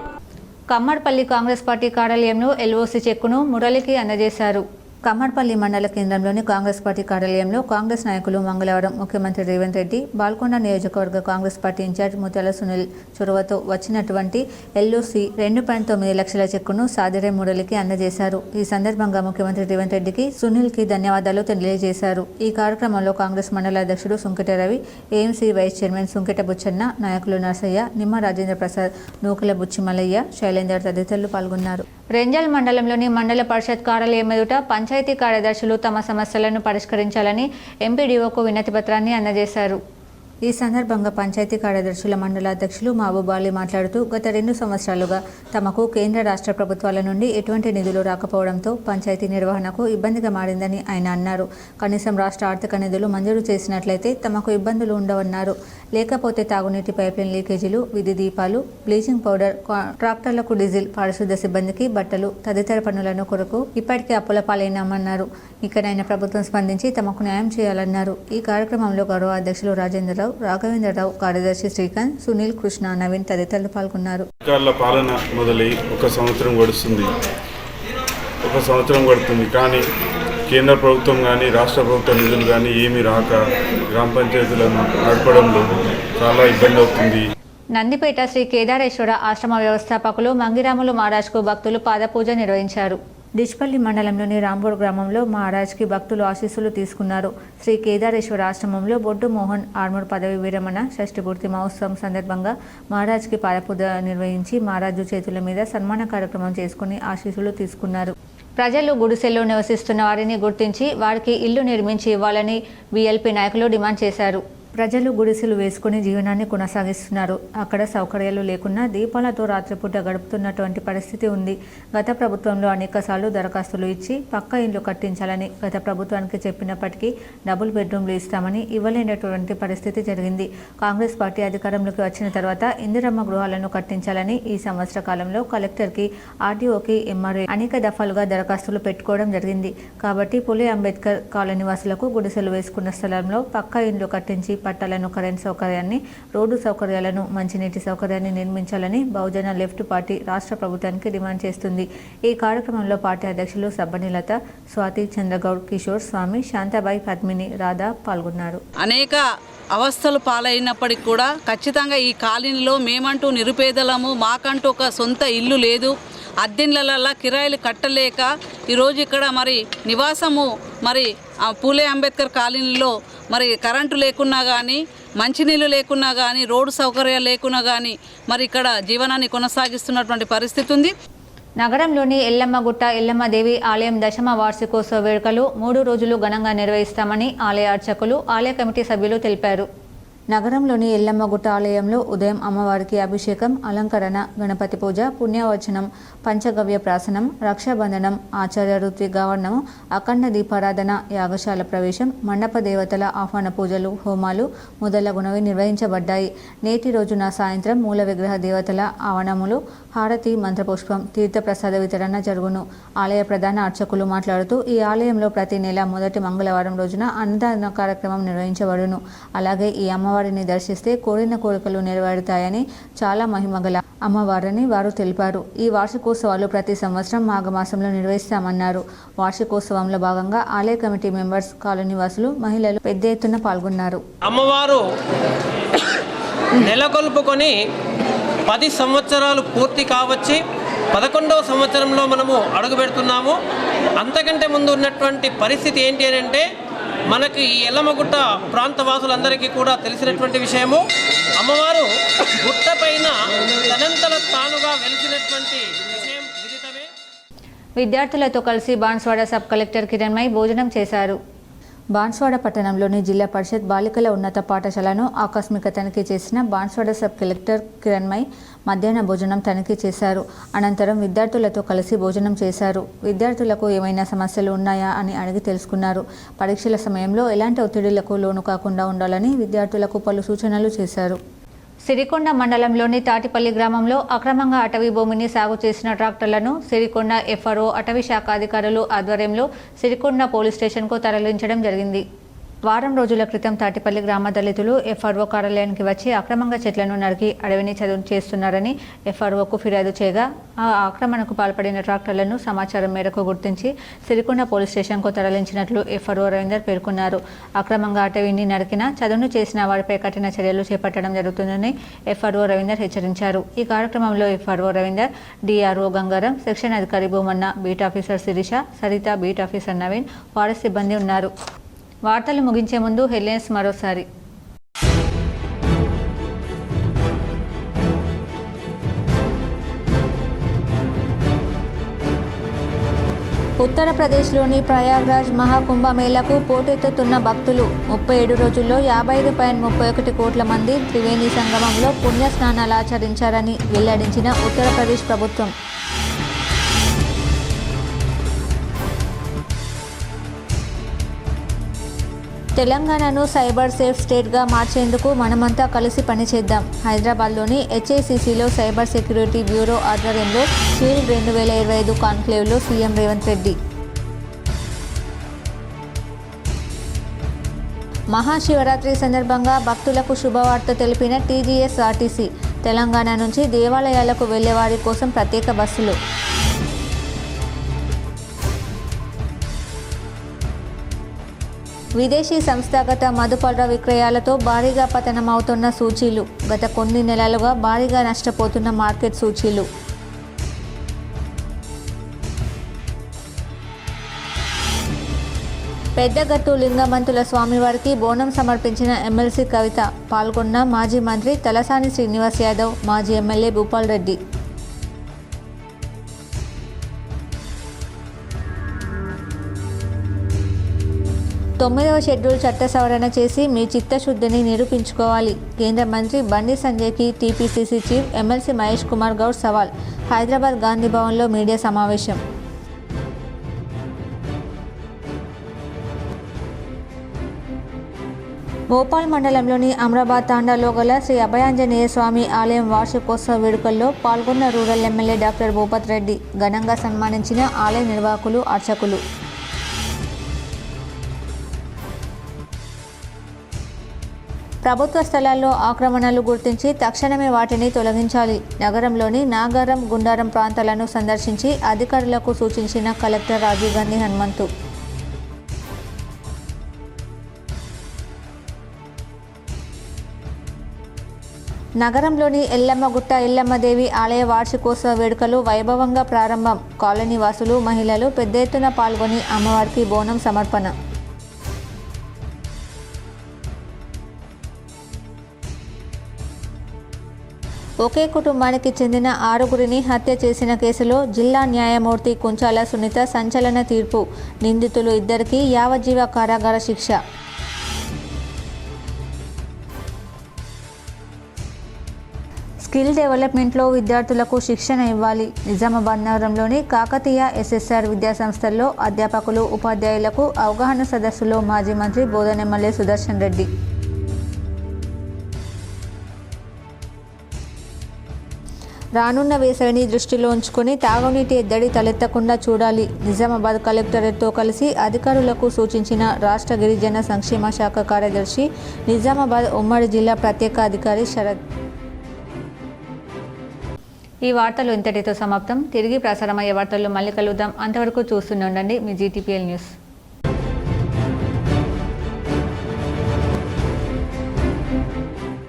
Speaker 1: కమ్మర్పల్లి కాంగ్రెస్ పార్టీ కార్యాలయంలో ఎల్ఓసి చెక్కును మురళికి అందజేశారు. కమ్మర్పల్లి మండల కేంద్రంలోని కాంగ్రెస్ పార్టీ కార్యాలయంలో కాంగ్రెస్ నాయకులు మంగళవారం ముఖ్యమంత్రి రేవంత్ రెడ్డి, బాల్కొండ నియోజకవర్గ కాంగ్రెస్ పార్టీ ఇన్ఛార్జ్ ముత్యాల సునీల్ చొరవతో వచ్చినటువంటి ఎల్ఓసి 2.9 లక్షల చెక్కును సాదిరే మురళికి అందజేశారు. ఈ సందర్భంగా ముఖ్యమంత్రి రేవంత్ రెడ్డికి, సునీల్కి ధన్యవాదాలు తెలియజేశారు. ఈ కార్యక్రమంలో కాంగ్రెస్ మండల అధ్యక్షుడు Sunketa Ravi, AMC vice chairman Sunketa Buchanna, నాయకులు నర్సయ్య, నిమ్మ రాజేంద్ర ప్రసాద్, నూకల బుచ్చి మల్లయ్య, శైలేందర్ తదితరులు పాల్గొన్నారు. రెంజల్ మండలంలోని మండల పరిషత్ కార్యాలయం ఎదుట పంచాయతీ కార్యదర్శులు తమ సమస్యలను పరిష్కరించాలని ఎంపీడీఓకు వినతి పత్రాన్ని అందజేశారు. ఈ సందర్భంగా పంచాయతీ కార్యదర్శుల మండల అధ్యక్షులు మహబూబ్ అలీ మాట్లాడుతూ, గత 2 సంవత్సరాలుగా తమకు కేంద్ర రాష్ట్ర ప్రభుత్వాల నుండి ఎటువంటి నిధులు రాకపోవడంతో పంచాయతీ నిర్వహణకు ఇబ్బందిగా మారిందని ఆయన అన్నారు. కనీసం రాష్ట్ర ఆర్థిక నిధులు మంజూరు చేసినట్లయితే తమకు ఇబ్బందులు ఉండవన్నారు. లేకపోతే తాగునీటి పైప్లైన్ లీకేజీలు, విధి దీపాలు, బ్లీచింగ్ పౌడర్, ట్రాక్టర్లకు డీజిల్, పారిశుద్ధ సిబ్బందికి బట్టలు తదితర పనులను కొరకు ఇప్పటికే అప్పుల పాలైనామన్నారు. ఇకనైనా ప్రభుత్వం స్పందించి తమకు న్యాయం చేయాలన్నారు. ఈ కార్యక్రమంలో గౌరవ అధ్యక్షులు రాజేంద్రరావు, రాఘవేంద్రరావు, కార్యదర్శి శ్రీకాంత్, సునీల్, కృష్ణ, నవీన్ తదితరులు పాల్గొన్నారు.
Speaker 5: అధికారుల పాలన మొదలై 1 సంవత్సరం గడుస్తుంది. 1 సంవత్సరం గడుతుంది కానీ కేంద్ర ప్రభుత్వం కానీ రాష్ట్ర ప్రభుత్వ నిధులు కానీ ఏమీ రాక గ్రామ పంచాయతీలను నడపడంలో చాలా ఇబ్బంది అవుతుంది.
Speaker 1: నందిపేట శ్రీ కేదారేశ్వర ఆశ్రమ వ్యవస్థాపకులు మంగిరాములు మహారాజ్కు భక్తులు పాదపూజ నిర్వహించారు. డిచ్పల్లి మండలంలోని రాంబోడ్ గ్రామంలో మహారాజ్కి భక్తులు ఆశీస్సులు తీసుకున్నారు. శ్రీ కేదారేశ్వర ఆశ్రమంలో బొడ్డు మోహన్ ఆర్మూర్ పదవి విరమణ షష్ఠి పూర్తి మహోత్సవం సందర్భంగా మహారాజ్కి పాదపూజ నిర్వహించి మహారాజు చేతుల మీద సన్మాన కార్యక్రమం చేసుకుని ఆశీస్సులు తీసుకున్నారు. ప్రజలు గుడిసెల్లో నివసిస్తున్న వారిని గుర్తించి వారికి ఇల్లు నిర్మించి ఇవ్వాలని వీఎల్పీ నాయకులు డిమాండ్ చేశారు. ప్రజలు గుడిసెలు వేసుకుని జీవనాన్ని కొనసాగిస్తున్నారు. అక్కడ సౌకర్యాలు లేకున్నా దీపాలతో రాత్రిపూట గడుపుతున్నటువంటి పరిస్థితి ఉంది. గత ప్రభుత్వంలో అనేకసార్లు దరఖాస్తులు ఇచ్చి పక్కా ఇల్లు కట్టించాలని గత ప్రభుత్వానికి చెప్పినప్పటికీ డబుల్ బెడ్రూమ్లు ఇస్తామని ఇవ్వలేనటువంటి పరిస్థితి జరిగింది. కాంగ్రెస్ పార్టీ అధికారంలోకి వచ్చిన తర్వాత ఇందిరమ్మ గృహాలను కట్టించాలని ఈ సంవత్సర కాలంలో కలెక్టర్కి, ఆర్డీఓకి, ఎంఆర్ఏ అనేక దఫాలుగా దరఖాస్తులు పెట్టుకోవడం జరిగింది. కాబట్టి పులి అంబేద్కర్ కాలనీ వాసులకు గుడిసెలు వేసుకున్న స్థలంలో పక్కా ఇల్లు కట్టించి పట్టాలను, కరెంట్ సౌకర్యాన్ని, రోడ్డు సౌకర్యాలను, మంచినీటి సౌకర్యాన్ని నిర్మించాలని బహుజన లెఫ్ట్ పార్టీ రాష్ట్ర ప్రభుత్వానికి డిమాండ్ చేస్తుంది. ఈ కార్యక్రమంలో పార్టీ అధ్యక్షులు సబ్బనిలత, స్వాతి, చంద్రగౌడ్, కిషోర్, స్వామి, శాంతాబాయి, పద్మిని, రాధా పాల్గొన్నారు.
Speaker 13: అనేక అవస్థలు పాలైనప్పటికి కూడా ఖచ్చితంగా ఈ కాలనీలో మేమంటూ నిరుపేదలము, మాకంటూ ఒక సొంత ఇల్లు లేదు, అద్దెన్లల్ల కిరాయిలు కట్టలేక ఈరోజు ఇక్కడ మరి నివాసము మరి పూలే అంబేద్కర్ కాలనీలో మరి కరెంటు లేకున్నా కానీ, మంచినీళ్ళు లేకున్నా కానీ, రోడ్డు సౌకర్యాలు లేకున్నా కానీ మరి ఇక్కడ జీవనాన్ని కొనసాగిస్తున్నటువంటి పరిస్థితి ఉంది.
Speaker 1: నగరంలోని ఎల్లమ్మగుట్ట ఎల్లమ్మదేవి ఆలయం దశమ వార్షికోత్సవ వేడుకలు 3 రోజులు ఘనంగా నిర్వహిస్తామని ఆలయ అర్చకులు, ఆలయ కమిటీ సభ్యులు తెలిపారు. నగరంలోని ఎల్లమ్మగుట్ట ఆలయంలో ఉదయం అమ్మవారికి అభిషేకం, అలంకరణ, గణపతి పూజ, పుణ్యవచనం, పంచగవ్య ప్రాసనం, రక్షాబంధనం, ఆచార్య ఋత్విగావరణం, అఖండ దీపారాధన, యాగశాల ప్రవేశం, మండప దేవతల ఆహ్వాన పూజలు, హోమాలు మొదలగునవి నిర్వహించబడ్డాయి. నేటి రోజున సాయంత్రం మూల విగ్రహ దేవతల ఆవరణములు, హారతి, మంత్రపుష్పం, తీర్థప్రసాద వితరణ జరుగును. ఆలయ ప్రధాన అర్చకులు మాట్లాడుతూ ఈ ఆలయంలో ప్రతి నెల మొదటి మంగళవారం రోజున అన్నదాన కార్యక్రమం నిర్వహించబడును. అలాగే ఈ అమ్మవారిని దర్శిస్తే కోరిన కోరికలు నెరవేరుతాయని, చాలా మహిమగల అమ్మవారిని వారు తెలిపారు. ఈ వార్షికోత్సవాలు ప్రతి సంవత్సరం మాఘమాసంలో నిర్వహిస్తామన్నారు. వార్షికోత్సవంలో భాగంగా ఆలయ కమిటీ మెంబర్స్, కాలనీవాసులు, మహిళలు పెద్ద ఎత్తున పాల్గొన్నారు.
Speaker 10: అమ్మవారు నెలకొల్పుకొని 10 సంవత్సరాలు పూర్తి కావచ్చి 11వ సంవత్సరంలో మనము అడుగు పెడుతున్నాము. అంతకంటే ముందు ఉన్నటువంటి పరిస్థితి ఏంటి అని అంటే, మనకి ఈ ఎల్లమ్మగుట్ట ప్రాంత వాసులందరికీ కూడా తెలిసినటువంటి విషయము, అమ్మవారు గుట్ట పైన తనంతల తానుగా వెలిసినటువంటి విషయం విదితమే.
Speaker 1: విద్యార్థులతో కలిసి బాన్స్వాడ సబ్ కలెక్టర్ కిరణ్మయి భోజనం చేశారు. బాన్స్వాడ పట్టణంలోని జిల్లా పరిషత్ బాలికల ఉన్నత పాఠశాలను ఆకస్మిక తనిఖీ చేసిన బాన్స్వాడ సబ్ కలెక్టర్ కిరణ్మయి మధ్యాహ్న భోజనం తనిఖీ చేశారు. అనంతరం విద్యార్థులతో కలిసి భోజనం చేశారు. విద్యార్థులకు ఏమైనా సమస్యలు ఉన్నాయా అని అడిగి తెలుసుకున్నారు. పరీక్షల సమయంలో ఎలాంటి ఒత్తిడిలకు లోను కాకుండా ఉండాలని విద్యార్థులకు పలు సూచనలు చేశారు. సిరికొండ మండలంలోని తాటిపల్లి గ్రామంలో అక్రమంగా అటవీ భూమిని సాగు చేసిన ట్రాక్టర్లను సిరికొండ ఎఫ్ఆర్ఓ అటవీ శాఖ అధికారులు ఆధ్వర్యంలో సిరికొండ పోలీస్ స్టేషన్కు తరలించడం జరిగింది. వారం రోజుల క్రితం తాటిపల్లి గ్రామ దళితులు ఎఫ్ఆర్ఓ కార్యాలయానికి వచ్చి అక్రమంగా చెట్లను నరికి అడవిని చదువు చేస్తున్నారని ఎఫ్ఆర్ఓకు ఫిర్యాదు చేయగా ఆ ఆక్రమణకు పాల్పడిన ట్రాక్టర్లను సమాచారం మేరకు గుర్తించి సిరికొండ పోలీస్ స్టేషన్కు తరలించినట్లు ఎఫ్ఆర్ఓ రవీందర్ పేర్కొన్నారు. అక్రమంగా అటవీని నరికిన చదువును చేసిన వారిపై కఠిన చర్యలు చేపట్టడం జరుగుతుందని ఎఫ్ఆర్ఓ రవీందర్ హెచ్చరించారు. ఈ కార్యక్రమంలో FRO Ravinder, DRO Gangaram, section అధికారి Bhumanna, beat officer Sirisha, Saritha, beat officer Naveen, forest సిబ్బంది ఉన్నారు. వార్తలు ముగించే ముందు హెడ్లైన్స్ మరోసారి. ఉత్తరప్రదేశ్లోని ప్రయాగ్రాజ్ మహాకుంభమేళకు పోటెత్తుతున్న భక్తులు. 37 రోజుల్లో 55.31 కోట్ల మంది త్రివేణి సంగమంలో పుణ్య స్నానాలు ఆచరించారని వెల్లడించిన ఉత్తరప్రదేశ్ ప్రభుత్వం. తెలంగాణను సైబర్ సేఫ్ స్టేట్గా మార్చేందుకు మనమంతా కలిసి పనిచేద్దాం. హైదరాబాద్లోని హెచ్ఐసిసిలో సైబర్ సెక్యూరిటీ బ్యూరో ఆధ్వర్యంలో షీల్డ్ 2025 కాన్క్లేవ్లో సీఎం రేవంత్ రెడ్డి. మహాశివరాత్రి సందర్భంగా భక్తులకు శుభవార్త తెలిపిన టీజీఎస్ఆర్టీసీ. తెలంగాణ నుంచి దేవాలయాలకు వెళ్లే వారి కోసం ప్రత్యేక బస్సులు. విదేశీ సంస్థాగత మదుపర్ర విక్రయాలతో భారీగా పతనమవుతున్న సూచీలు. గత కొన్ని నెలలుగా భారీగా నష్టపోతున్న మార్కెట్ సూచీలు. పెద్దగట్టు లింగమంతుల స్వామివారికి బోనం సమర్పించిన ఎమ్మెల్సీ కవిత. పాల్గొన్న మాజీ మంత్రి తలసాని శ్రీనివాస్ యాదవ్, మాజీ ఎమ్మెల్యే భూపాల్ రెడ్డి. తొమ్మిదవ షెడ్యూల్ చట్ట సవరణ చేసి మీ చిత్తశుద్ధిని నిరూపించుకోవాలి. కేంద్ర మంత్రి బండి సంజయ్కి TPCC chief MLC Mahesh Kumar Goud సవాల్. హైదరాబాద్ గాంధీ భవన్లో మీడియా సమావేశం. భోపాల్ మండలంలోని అమ్రాబాద్ తాండాలో గల శ్రీ అభయాంజనేయ స్వామి ఆలయం వార్షికోత్సవ వేడుకల్లో పాల్గొన్న rural MLA doctor Bhupath Reddy. ఘనంగా సన్మానించిన ఆలయ నిర్వాహకులు, అర్చకులు. ప్రభుత్వ స్థలాల్లో ఆక్రమణలు గుర్తించి తక్షణమే వాటిని తొలగించాలి. నగరంలోని నాగారం, గుండారం ప్రాంతాలను సందర్శించి అధికారులకు సూచించిన కలెక్టర్ రాజీవ్ గాంధీ హనుమంతు. నగరంలోని ఎల్లమ్మగుట్ట ఎల్లమ్మదేవి ఆలయ వార్షికోత్సవ వేడుకలు వైభవంగా ప్రారంభం. కాలనీ వాసులు, మహిళలు పెద్ద ఎత్తున పాల్గొని అమ్మవారికి బోనం సమర్పణ. ఒకే కుటుంబానికి చెందిన 6గురిని హత్య చేసిన కేసులో జిల్లా న్యాయమూర్తి కుంచాల సునీత సంచలన తీర్పు. నిందితులు 2కి యావజ్జీవ కారాగార శిక్ష. స్కిల్ డెవలప్మెంట్లో విద్యార్థులకు శిక్షణ ఇవ్వాలి. నిజామాబాద్ నగరంలోని కాకతీయ ఎస్ఎస్ఆర్ విద్యాసంస్థల్లో అధ్యాపకులు, ఉపాధ్యాయులకు అవగాహన సదస్సులో మాజీ మంత్రి బోధన ఎమ్మెల్యే సుదర్శన్ రెడ్డి. రానున్న వేసవిని దృష్టిలో ఉంచుకొని తాగునీటి ఎద్దడి తలెత్తకుండా చూడాలి. నిజామాబాద్ కలెక్టరేట్తో కలిసి అధికారులకు సూచించిన రాష్ట్ర గిరిజన సంక్షేమ శాఖ కార్యదర్శి, నిజామాబాద్ ఉమ్మడి జిల్లా ప్రత్యేక అధికారి శరత్. ఈ వార్తలు ఇంతటితో సమాప్తం. తిరిగి ప్రసారమయ్యే వార్తల్లో మళ్ళీ కలుద్దాం. అంతవరకు చూస్తూనే ఉండండి మీ GTPL న్యూస్.